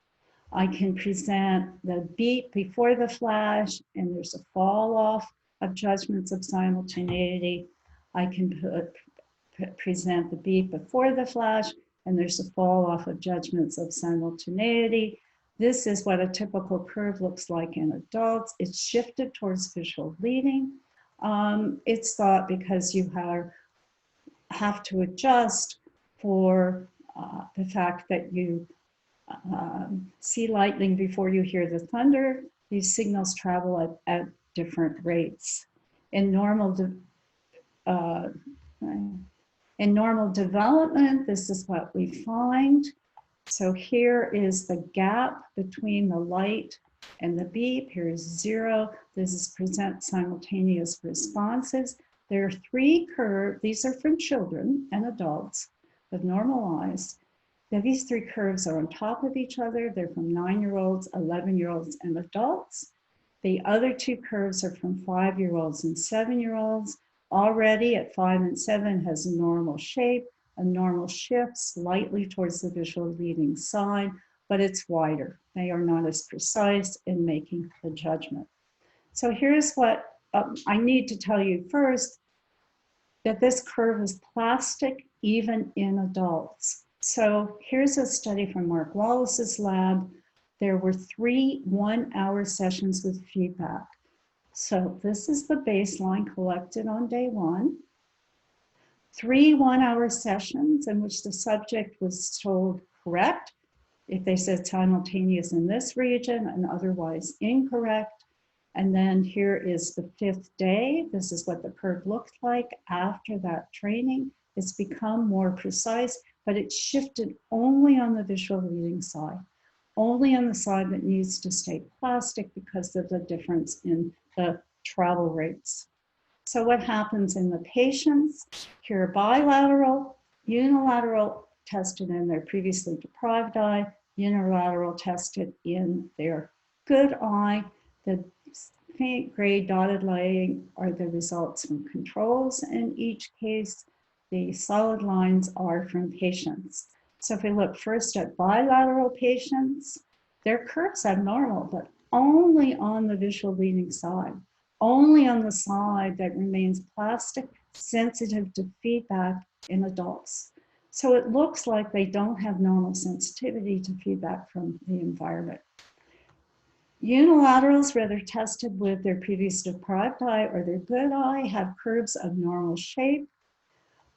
I can present the beep before the flash, and there's a fall off of judgments of simultaneity. I can present the beep before the flash, and there's a fall off of judgments of simultaneity. This is what a typical curve looks like in adults. It's shifted towards visual leading. It's thought because you have to adjust for the fact that you see lightning before you hear the thunder. These signals travel at different rates. In normal development, this is what we find. So here is the gap between the light and the beep. Here is 0. This is present simultaneous responses. There are three curves. These are from children and adults with normal eyes. Now, these three curves are on top of each other. They're from 9-year-olds, 11-year-olds, and adults. The other two curves are from 5-year-olds and 7-year-olds. Already at 5 and 7 has a normal shape, a normal shift slightly towards the visual leading side, but it's wider. They are not as precise in making the judgment. So here's what I need to tell you first, that this curve is plastic even in adults. So here's a study from Mark Wallace's lab. There were 3 one-hour sessions with feedback. So this is the baseline collected on day 1. 3 one-hour sessions in which the subject was told correct if they said simultaneous in this region and otherwise incorrect. And then here is the 5th day. This is what the curve looked like after that training. It's become more precise, but it's shifted only on the visual reading side, only on the side that needs to stay plastic because of the difference in the travel rates. So what happens in the patients? Here, bilateral, unilateral tested in their previously deprived eye, unilateral tested in their good eye. The faint gray dotted line are the results from controls in each case. The solid lines are from patients. So if we look first at bilateral patients, their curves are normal, but only on the visual leading side, only on the side that remains plastic, sensitive to feedback in adults. So it looks like they don't have normal sensitivity to feedback from the environment. Unilaterals, whether tested with their previous deprived eye or their good eye, have curves of normal shape,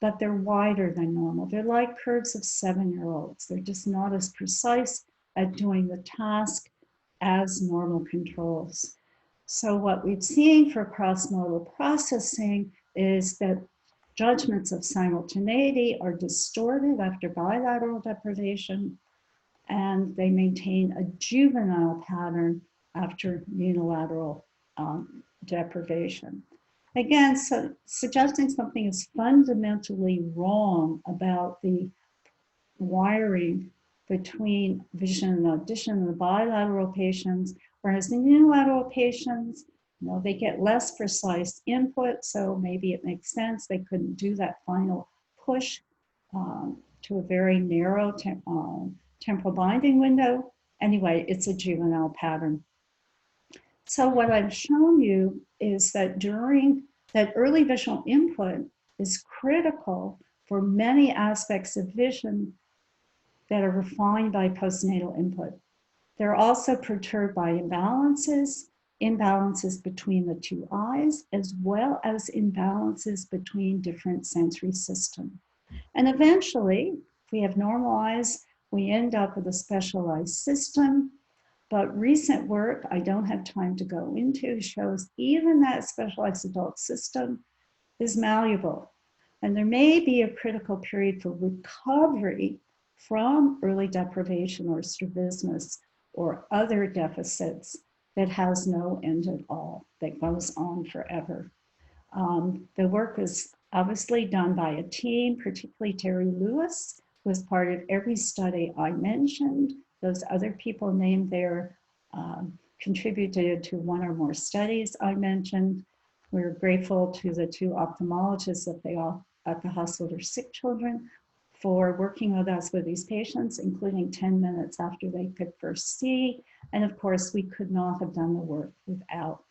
but they're wider than normal. They're like curves of 7-year-olds. They're just not as precise at doing the task as normal controls. So what we've seen for cross-modal processing is that judgments of simultaneity are distorted after bilateral deprivation, and they maintain a juvenile pattern after unilateral deprivation. Again, so suggesting something is fundamentally wrong about the wiring between vision and audition in the bilateral patients, whereas in unilateral patients, they get less precise input, so maybe it makes sense they couldn't do that final push to a very narrow temporal binding window. Anyway, it's a juvenile pattern. So what I've shown you is that during that early visual input is critical for many aspects of vision that are refined by postnatal input. They're also perturbed by imbalances between the two eyes, as well as imbalances between different sensory systems. And eventually, if we have normal eyes, we end up with a specialized system. But recent work, I don't have time to go into, shows even that specialized adult system is malleable. And there may be a critical period for recovery from early deprivation or strabismus or other deficits that has no end at all, that goes on forever. The work was obviously done by a team, particularly Terry Lewis was part of every study I mentioned. Those other people named there contributed to 1 or more studies I mentioned. We're grateful to the 2 ophthalmologists at the Hospital for Sick Children for working with us with these patients, including 10 minutes after they could first see. And of course, we could not have done the work without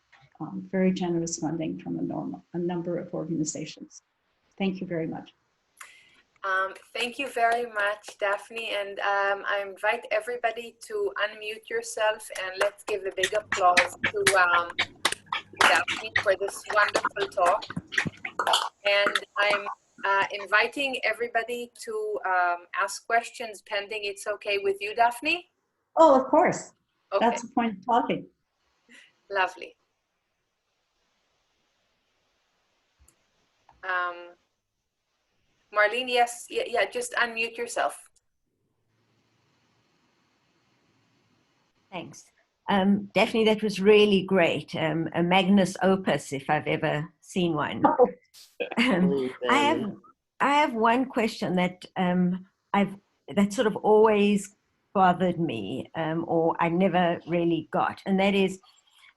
very generous funding from a number of organizations. Thank you very much. Thank you very much, Daphne. And I invite everybody to unmute yourself and let's give a big applause to Daphne for this wonderful talk. And I'm inviting everybody to ask questions pending it's okay with you, Daphne? Oh, of course. Okay. That's the point of talking. Lovely. Marlene, yes, yeah, just unmute yourself. Thanks. Daphne, that was really great. A magnus opus, if I've ever seen one. Oh, I have one question that that sort of always bothered me, or I never really got, and that is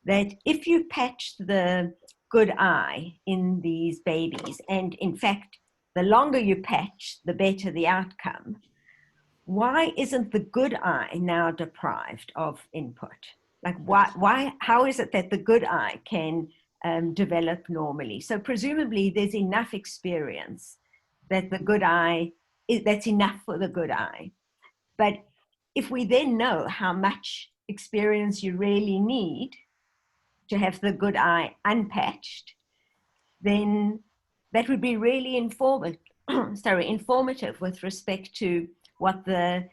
that if you patch the good eye in these babies, and in fact, the longer you patch, the better the outcome, why isn't the good eye now deprived of input? Like how is it that the good eye can develop normally? So presumably there's enough experience that the good eye, that's enough for the good eye. But if we then know how much experience you really need to have the good eye unpatched, then that would be really informative with respect to what the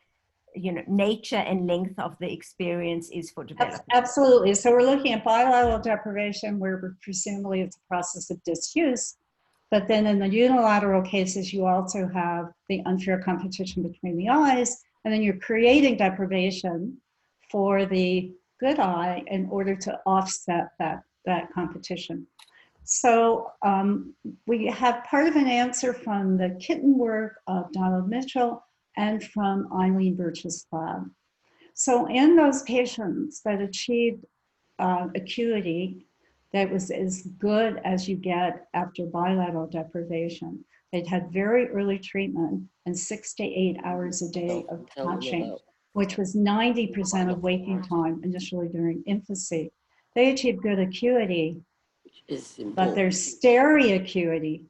nature and length of the experience is for development. Absolutely. So we're looking at bilateral deprivation, where presumably it's a process of disuse. But then in the unilateral cases, you also have the unfair competition between the eyes, and then you're creating deprivation for the good eye in order to offset that competition. So we have part of an answer from the kitten work of Donald Mitchell and from Eileen Birch's lab. So in those patients that achieved acuity that was as good as you get after bilateral deprivation, they'd had very early treatment and 6 to 8 hours a day of patching, which was 90% of waking time initially during infancy. They achieved good acuity, but their stereoacuity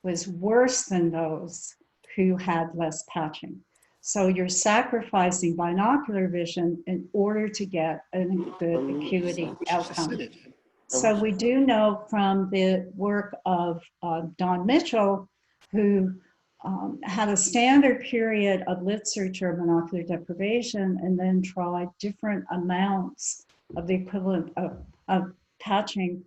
was worse than those who had less patching. So you're sacrificing binocular vision in order to get a good acuity outcome. So we do know from the work of Don Mitchell, who had a standard period of lit suture monocular deprivation and then tried different amounts of the equivalent of patching.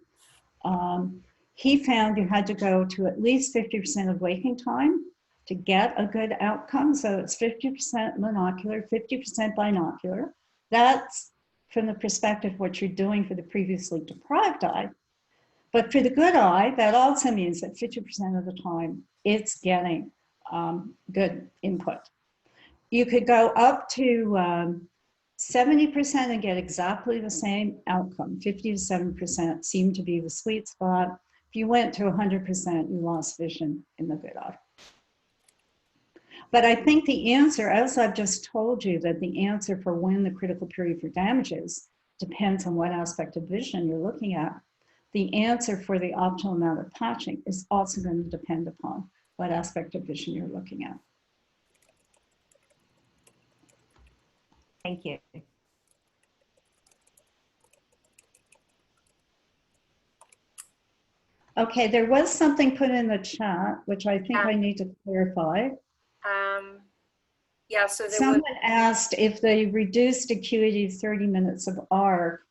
He found you had to go to at least 50% of waking time to get a good outcome. So it's 50% monocular, 50% binocular. That's from the perspective of what you're doing for the previously deprived eye. But for the good eye, that also means that 50% of the time it's getting good input. You could go up to 70% and get exactly the same outcome. 50 to 7% seemed to be the sweet spot. If you went to 100%, you lost vision in the good eye. But I think the answer, as I've just told you, that the answer for when the critical period for damage is depends on what aspect of vision you're looking at. The answer for the optimal amount of patching is also going to depend upon what aspect of vision you're looking at. Thank you. Okay, there was something put in the chat, which I think I need to clarify. Yeah, so someone asked if the reduced acuity of 30 minutes of arc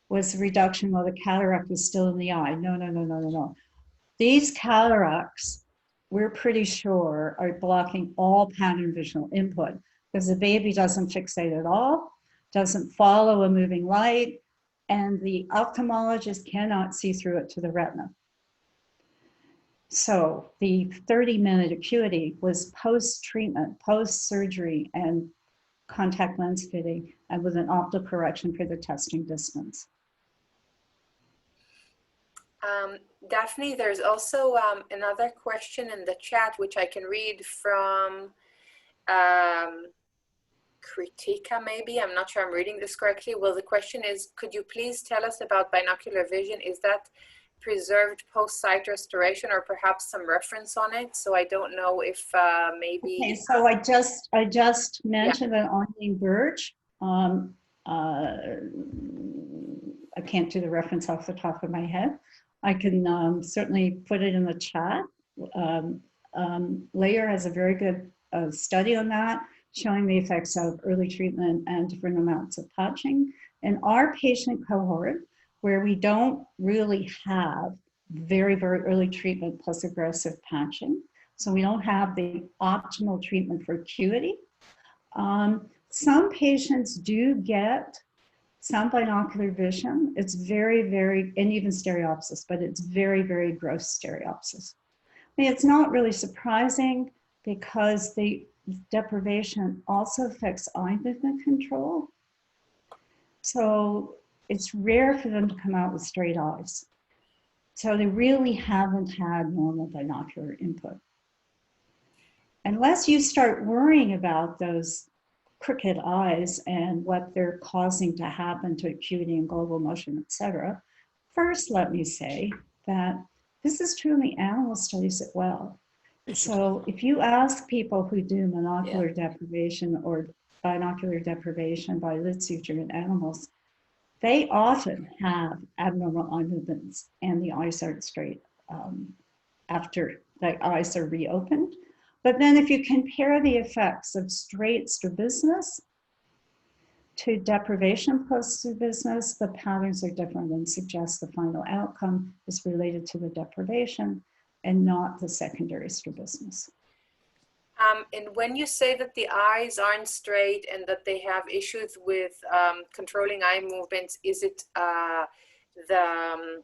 was a reduction while the cataract was still in the eye. No. These cataracts, we're pretty sure, are blocking all pattern visual input because the baby doesn't fixate at all, doesn't follow a moving light, and the ophthalmologist cannot see through it to the retina. So the 30-minute acuity was post-treatment, post-surgery, and contact lens fitting, and with an optical correction for the testing distance. Daphne, there's also another question in the chat, which I can read from Kritika, maybe. I'm not sure I'm reading this correctly. Well, the question is, could you please tell us about binocular vision? Is that preserved post-sight restoration, or perhaps some reference on it? So I don't know if maybe. Okay, so I just mentioned that Eileen Birch. I can't do the reference off the top of my head. I can certainly put it in the chat. Layer has a very good study on that, showing the effects of early treatment and different amounts of patching. In our patient cohort, where we don't really have very, very early treatment plus aggressive patching, so we don't have the optimal treatment for acuity. Some patients do get some binocular vision. It's very, very, and even stereopsis, but it's very, very gross stereopsis. I mean, it's not really surprising because the deprivation also affects eye movement control. So it's rare for them to come out with straight eyes. So they really haven't had normal binocular input. Unless you start worrying about those crooked eyes and what they're causing to happen to acuity and global motion, et cetera, first let me say that this is true in the animal studies as well. So if you ask people who do monocular deprivation or binocular deprivation by lid suture in animals, they often have abnormal eye movements and the eyes aren't straight after the eyes are reopened. But then if you compare the effects of straight strabismus to deprivation post strabismus, the patterns are different and suggest the final outcome is related to the deprivation and not the secondary strabismus. And when you say that the eyes aren't straight and that they have issues with controlling eye movements, is it the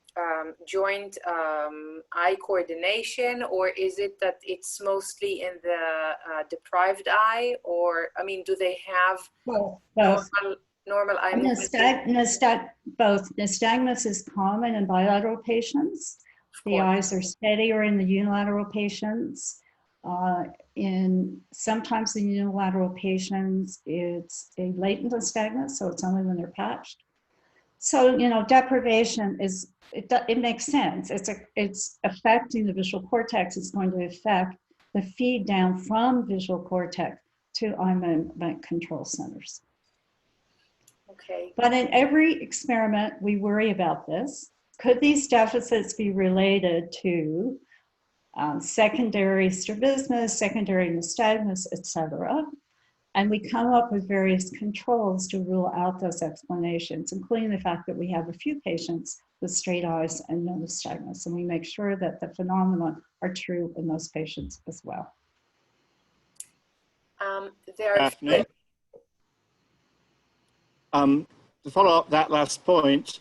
joint eye coordination, or is it that it's mostly in the deprived eye? Or, I mean, do they have normal eye movements? Both. Nystagmus is common in bilateral patients. The eyes are steadier in the unilateral patients. Sometimes in unilateral patients, it's a latent nystagmus, so it's only when they're patched. So, you know, deprivation is, it makes sense. It's affecting the visual cortex. It's going to affect the feed down from visual cortex to eye movement control centers. Okay. But in every experiment, we worry about this. Could these deficits be related to secondary strabismus, secondary nystagmus, et cetera? And we come up with various controls to rule out those explanations, including the fact that we have a few patients with straight eyes and no nystagmus, and we make sure that the phenomena are true in those patients as well. Daphne, to follow up that last point,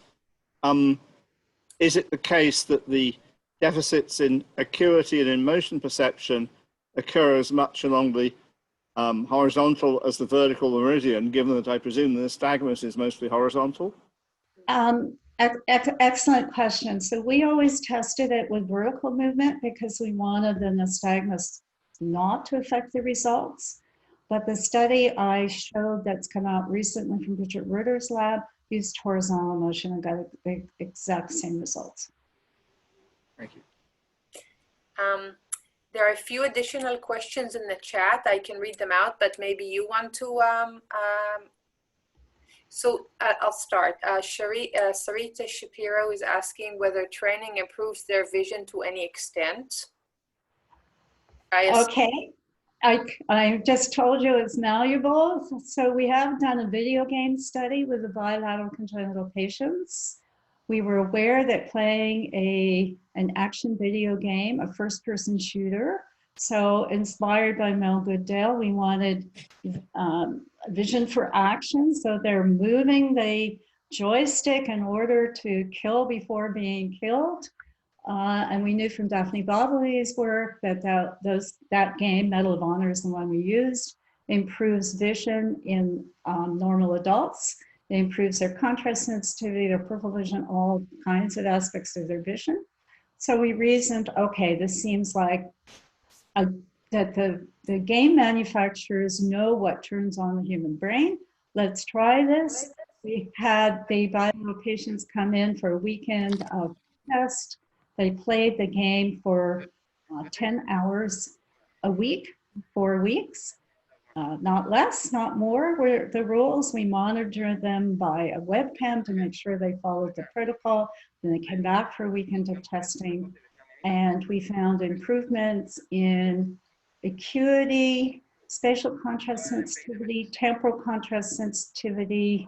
is it the case that the deficits in acuity and in motion perception occur as much along the horizontal as the vertical meridian, given that I presume the nystagmus is mostly horizontal? Excellent question. So we always tested it with vertical movement because we wanted the nystagmus not to affect the results. But the study I showed that's come out recently from Richard Rutter's lab used horizontal motion and got the exact same results. Thank you. There are a few additional questions in the chat. I can read them out, but maybe you want to. I'll start. Sarita Shapiro is asking whether training improves their vision to any extent. Okay. I just told you it's malleable. So we have done a video game study with the bilateral congenital patients. We were aware that playing an action video game, a first-person shooter, so inspired by Mel Goodale, we wanted vision for action. So they're moving the joystick in order to kill before being killed. And we knew from Daphne Maurer's work that that game, Medal of Honor is the one we used, improves vision in normal adults. It improves their contrast sensitivity, their peripheral vision, all kinds of aspects of their vision. So we reasoned, okay, this seems like that the game manufacturers know what turns on the human brain. Let's try this. We had the bilateral patients come in for a weekend of test. They played the game for 10 hours a week, 4 weeks. Not less, not more were the rules. We monitored them by a webcam to make sure they followed the protocol. Then they came back for a weekend of testing, and we found improvements in acuity, spatial contrast sensitivity, temporal contrast sensitivity,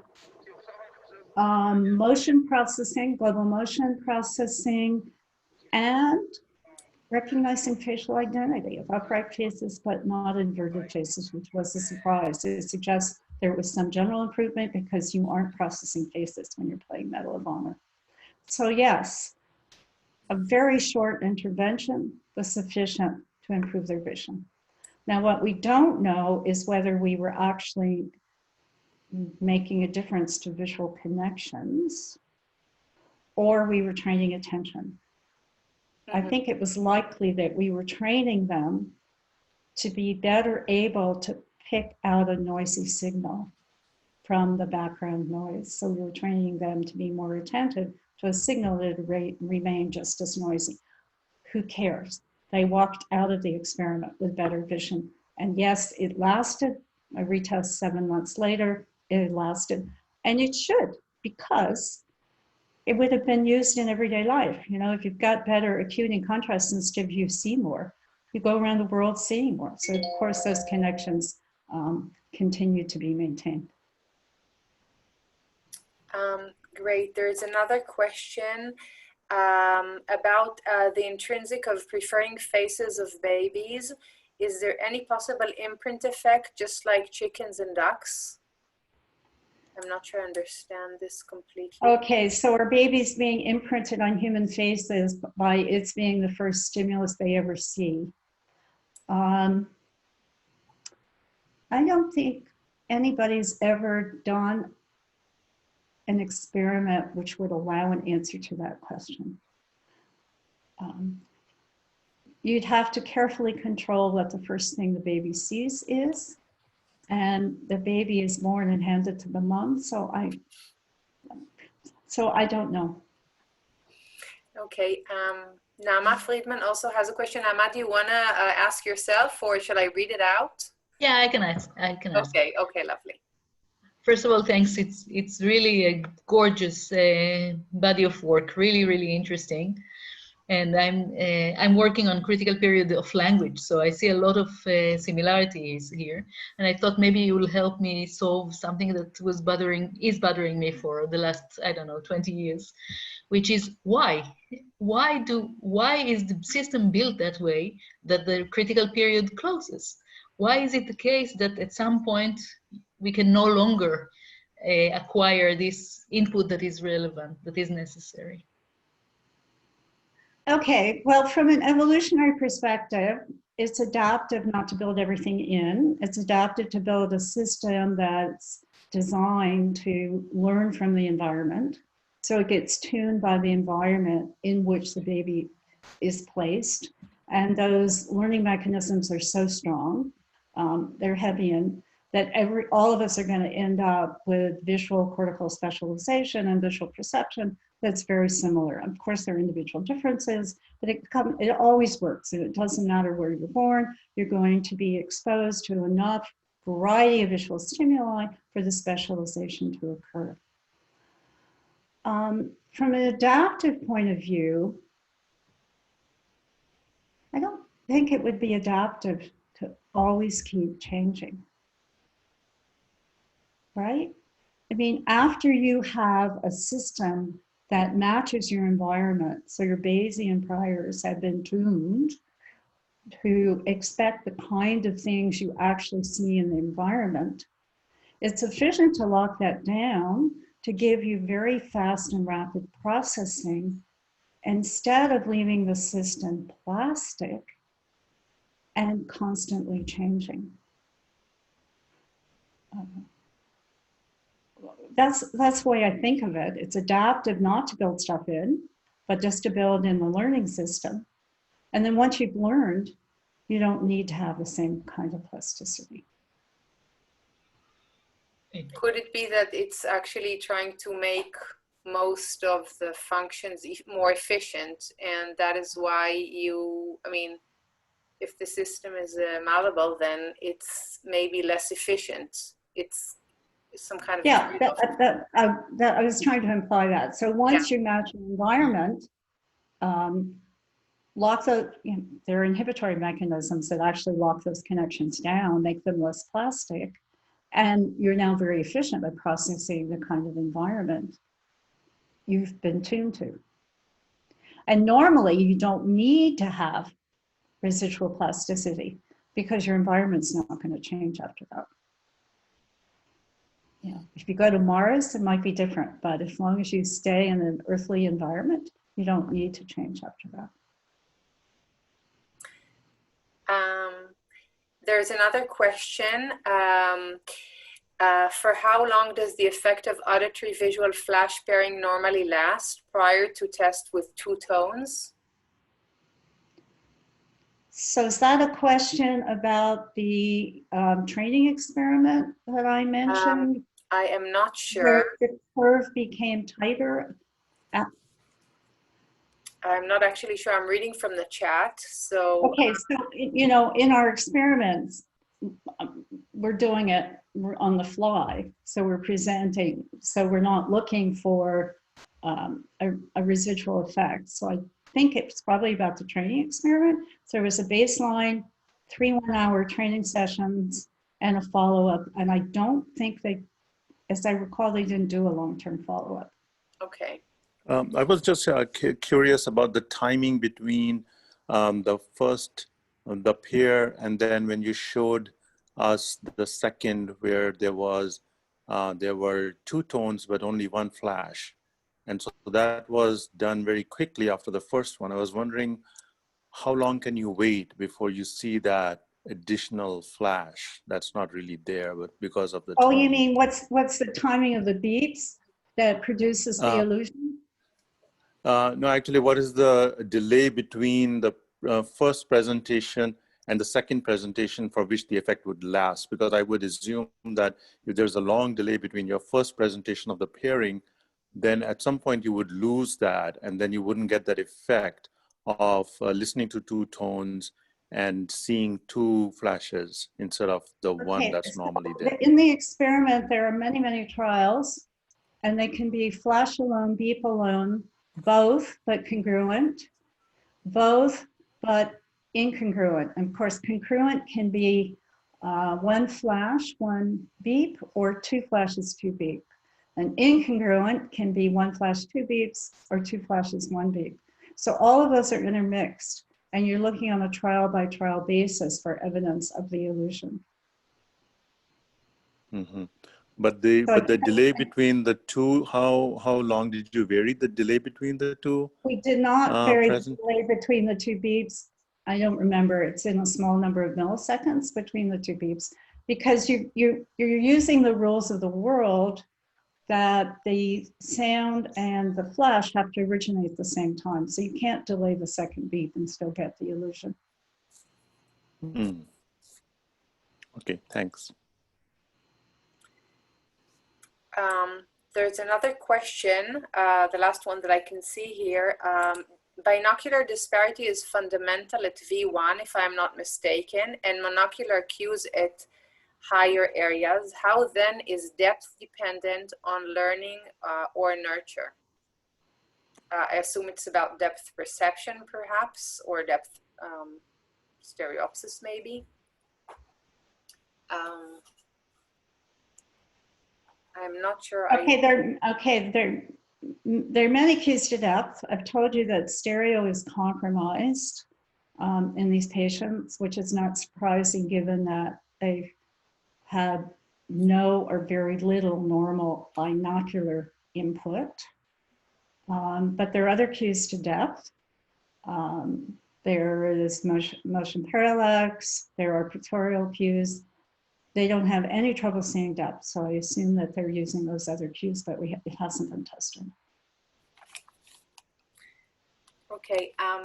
motion processing, global motion processing, and recognizing facial identity of upright faces, but not inverted faces, which was a surprise. It suggests There was some general improvement because you aren't processing faces when you're playing Medal of Honor. So yes, a very short intervention was sufficient to improve their vision. Now, what we don't know is whether we were actually making a difference to visual connections or we were training attention. I think it was likely that we were training them to be better able to pick out a noisy signal from the background noise. So we were training them to be more attentive to a signal that remained just as noisy. Who cares? They walked out of the experiment with better vision. And yes, it lasted. I retest 7 months later, it lasted. And it should, because it would have been used in everyday life. You know, if you've got better acuity and contrast sensitivity, you see more. You go around the world seeing more. So of course, those connections continue to be maintained. Great. There's another question about the intrinsic of preferring faces of babies. Is there any possible imprint effect, just like chickens and ducks? I'm not sure I understand this completely. Okay, so are babies being imprinted on human faces by its being the first stimulus they ever see? I don't think anybody's ever done an experiment which would allow an answer to that question. You'd have to carefully control what the first thing the baby sees is, and the baby is born and handed to the mom. So I don't know. Okay, Nama Friedman also has a question. Nama, do you want to ask yourself, or shall I read it out? Yeah, I can ask. Okay, okay, lovely. First of all, thanks. It's really a gorgeous body of work. Really, really interesting. And I'm working on critical period of language, so I see a lot of similarities here. And I thought maybe you will help me solve something that is bothering me for the last, I don't know, 20 years, which is why? Why is the system built that way that the critical period closes? Why is it the case that at some point we can no longer acquire this input that is relevant, that is necessary? Okay, well, from an evolutionary perspective, it's adaptive not to build everything in. It's adaptive to build a system that's designed to learn from the environment. So it gets tuned by the environment in which the baby is placed. And those learning mechanisms are so strong, they're heavy in, that all of us are going to end up with visual cortical specialization and visual perception that's very similar. Of course, there are individual differences, but it always works. And it doesn't matter where you're born, you're going to be exposed to enough variety of visual stimuli for the specialization to occur. From an adaptive point of view, I don't think it would be adaptive to always keep changing. Right? I mean, after you have a system that matches your environment, so your Bayesian priors have been tuned to expect the kind of things you actually see in the environment, it's sufficient to lock that down to give you very fast and rapid processing instead of leaving the system plastic and constantly changing. That's the way I think of it. It's adaptive not to build stuff in, but just to build in the learning system. And then once you've learned, you don't need to have the same kind of plasticity. Could it be that it's actually trying to make most of the functions more efficient, and that is why if the system is malleable, then it's maybe less efficient. It's some kind of I was trying to imply that. So once you match an environment, there are inhibitory mechanisms that actually lock those connections down, make them less plastic, and you're now very efficient at processing the kind of environment you've been tuned to. And normally you don't need to have residual plasticity because your environment's not going to change after that. Yeah, if you go to Mars, it might be different, but as long as you stay in an earthly environment, you don't need to change after that. There's another question. For how long does the effect of auditory visual flash pairing normally last prior to test with two tones? So is that a question about the training experiment that I mentioned? I am not sure. Where the curve became tighter? I'm not actually sure. I'm reading from the chat. So okay, so you know, in our experiments, we're doing it on the fly. So we're presenting. So we're not looking for a residual effect. So I think it's probably about the training experiment. So there was a baseline, 3 one-hour training sessions, and a follow-up. And I don't think they, as I recall, they didn't do a long-term follow-up. okay. I was just curious about the timing between the first, the pair, and then when you showed us the second where there were two tones but only one flash. And so that was done very quickly after the first one. I was wondering, how long can you wait before you see that additional flash that's not really there, but because of the Oh, tone? you mean what's the timing of the beeps that produces the illusion? No, actually, what is the delay between the first presentation and the second presentation for which the effect would last? Because I would assume that if there's a long delay between your first presentation of the pairing, then at some point you would lose that, and then you wouldn't get that effect of listening to two tones and seeing two flashes instead of the one that's normally there. In the experiment, there are many, many trials, and they can be flash alone, beep alone, both but congruent, both but incongruent. And of course, congruent can be one flash, one beep, or two flashes, two beep. And incongruent can be one flash, two beeps, or two flashes, one beep. So all of those are intermixed, and you're looking on a trial by trial basis for evidence of the illusion. Mm-hmm. But the delay between the two, how long did you vary the delay between the two? We did not vary the delay between the two beeps. I don't remember. It's in a small number of milliseconds between the two beeps, because you're using the rules of the world that the sound and the flash have to originate at the same time. So you can't delay the second beep and still get the illusion. Mm. Okay, thanks. There's another question, the last one that I can see here. Binocular disparity is fundamental at V1, if I'm not mistaken, and monocular cues at higher areas. How then is depth dependent on learning or nurture? I assume it's about depth perception, perhaps, or depth stereopsis, maybe. I'm not sure. Okay, there are many cues to depth. I've told you that stereo is compromised in these patients, which is not surprising given that they've had no or very little normal binocular input. But there are other cues to depth. There is motion parallax, there are pictorial cues. They don't have any trouble seeing depth, so I assume that they're using those other cues, but it hasn't been tested. Okay, now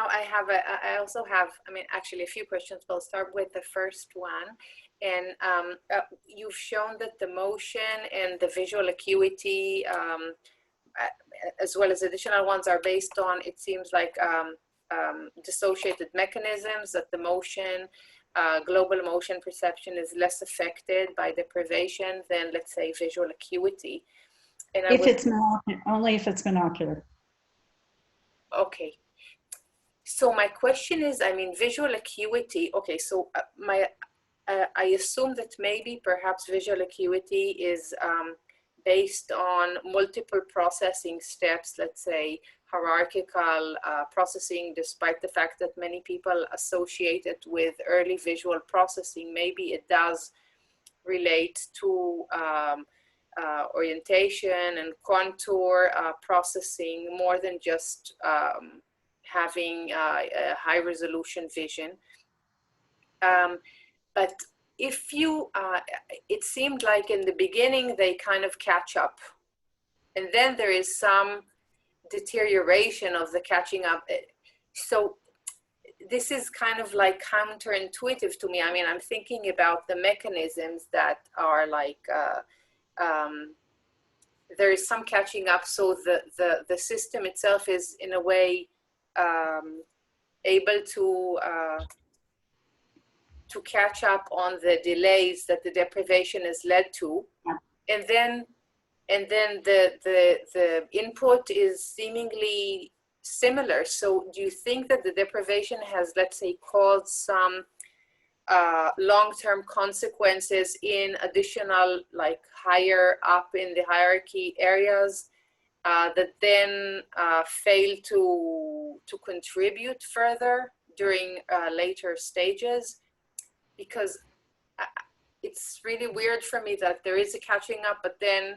I also have, actually a few questions, but I'll start with the first one. And you've shown that the motion and the visual acuity, as well as additional ones, are based on, it seems like, dissociated mechanisms, that the motion, global motion perception is less affected by deprivation than, let's say, visual acuity. And only if it's binocular. Okay. So my question is, visual acuity, okay, so I assume that maybe perhaps visual acuity is based on multiple processing steps, let's say hierarchical processing, despite the fact that many people associate it with early visual processing. Maybe it does relate to orientation and contour processing more than just having a high resolution vision. But if you, it seemed like in the beginning they kind of catch up, and then there is some deterioration of the catching up. So this is kind of like counterintuitive to me. I mean, I'm thinking about the mechanisms that are like, there is some catching up, so the system itself is in a way able to catch up on the delays that the deprivation has led to, and then the input is seemingly similar. So do you think that the deprivation has, let's say, caused some long-term consequences in additional, like higher up in the hierarchy areas that then fail to contribute further during later stages? Because it's really weird for me that there is a catching up, but then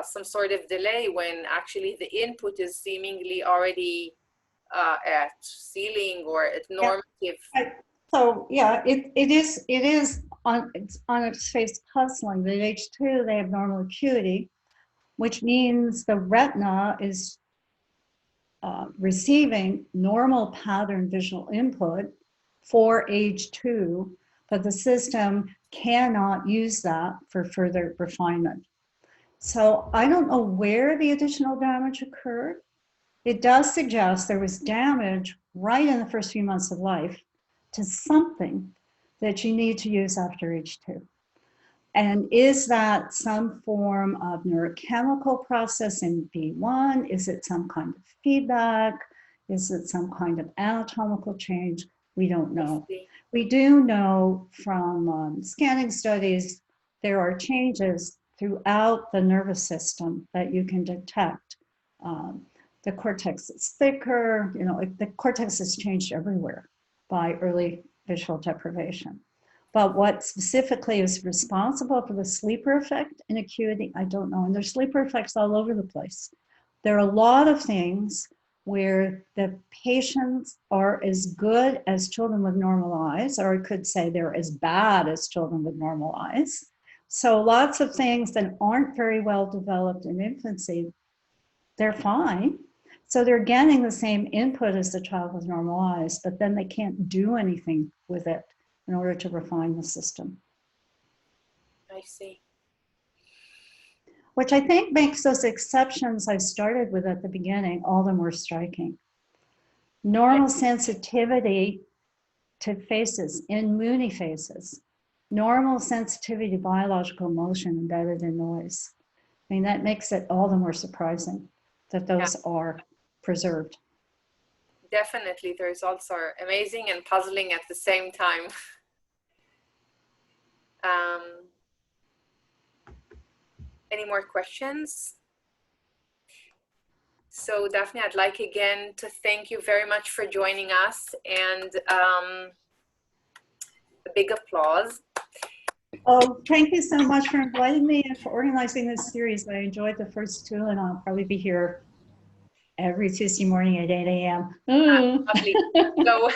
some sort of delay when actually the input is seemingly already at ceiling or at normative. Yeah. So yeah, it is on its face puzzling. That at H2 they have normal acuity, which means the retina is receiving normal pattern visual input for age 2, but the system cannot use that for further refinement. So I don't know where the additional damage occurred. It does suggest there was damage right in the first few months of life to something that you need to use after age 2. And is that some form of neurochemical process in B1? Is it some kind of feedback? Is it some kind of anatomical change? We don't know. We do know from scanning studies, there are changes throughout the nervous system that you can detect. The cortex is thicker, you know, the cortex has changed everywhere by early visual deprivation. But what specifically is responsible for the sleeper effect in acuity, I don't know. And there's sleeper effects all over the place. There are a lot of things where the patients are as good as children with normal eyes, or I could say they're as bad as children with normal eyes. So lots of things that aren't very well developed in infancy, they're fine. So they're getting the same input as the child with normal eyes, but then they can't do anything with it in order to refine the system. I see. Which I think makes those exceptions I started with at the beginning all the more striking. Normal sensitivity to faces in Mooney faces, normal sensitivity to biological motion embedded in noise. I mean, that makes it all the more surprising that those are preserved. Definitely, the results are amazing and puzzling at the same time. Any more questions? So Daphne, I'd like again to thank you very much for joining us, and a big applause. Oh, thank you so much for inviting me and for organizing this series. I enjoyed the first 2, and I'll probably be here every Tuesday morning at 8 a.m. Lovely. So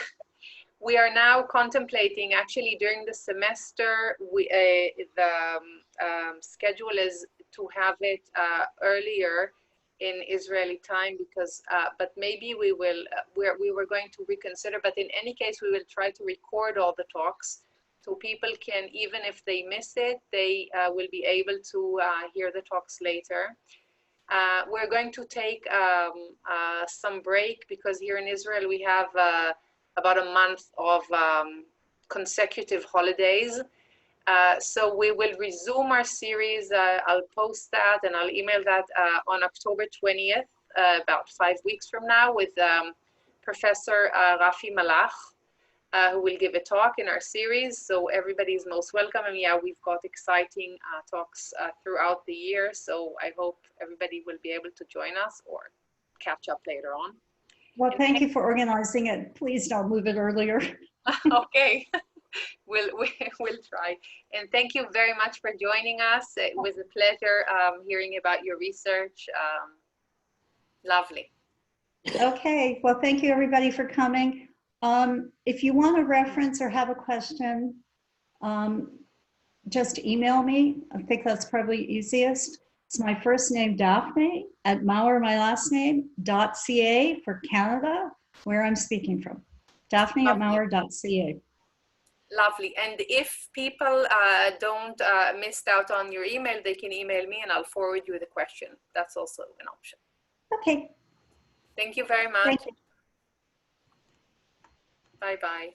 we are now contemplating, actually during the semester, the schedule is to have it earlier in Israeli time, because, but maybe we will, we were going to reconsider, but in any case, we will try to record all the talks so people can, even if they miss it, they will be able to hear the talks later. We're going to take some break, because here in Israel we have about a month of consecutive holidays. So we will resume our series. I'll post that and I'll email that on October 20th, about 5 weeks from now, with Professor Rafi Malach, who will give a talk in our series. So everybody is most welcome. And yeah, we've got exciting talks throughout the year. So I hope everybody will be able to join us or catch up later on. Well, thank you for organizing it. Please don't move it earlier. Okay. we'll try. And thank you very much for joining us. It was a pleasure hearing about your research. Lovely. Okay, well, thank you everybody for coming. If you want a reference or have a question, just email me. I think that's probably easiest. It's my first name, Daphne, at Maurer, my last name, .ca for Canada, where I'm speaking from. Daphne at Maurer.ca. Lovely. And if people don't miss out on your email, they can email me and I'll forward you the question. That's also an option. Okay. Thank you very much. Thank you. Bye-bye.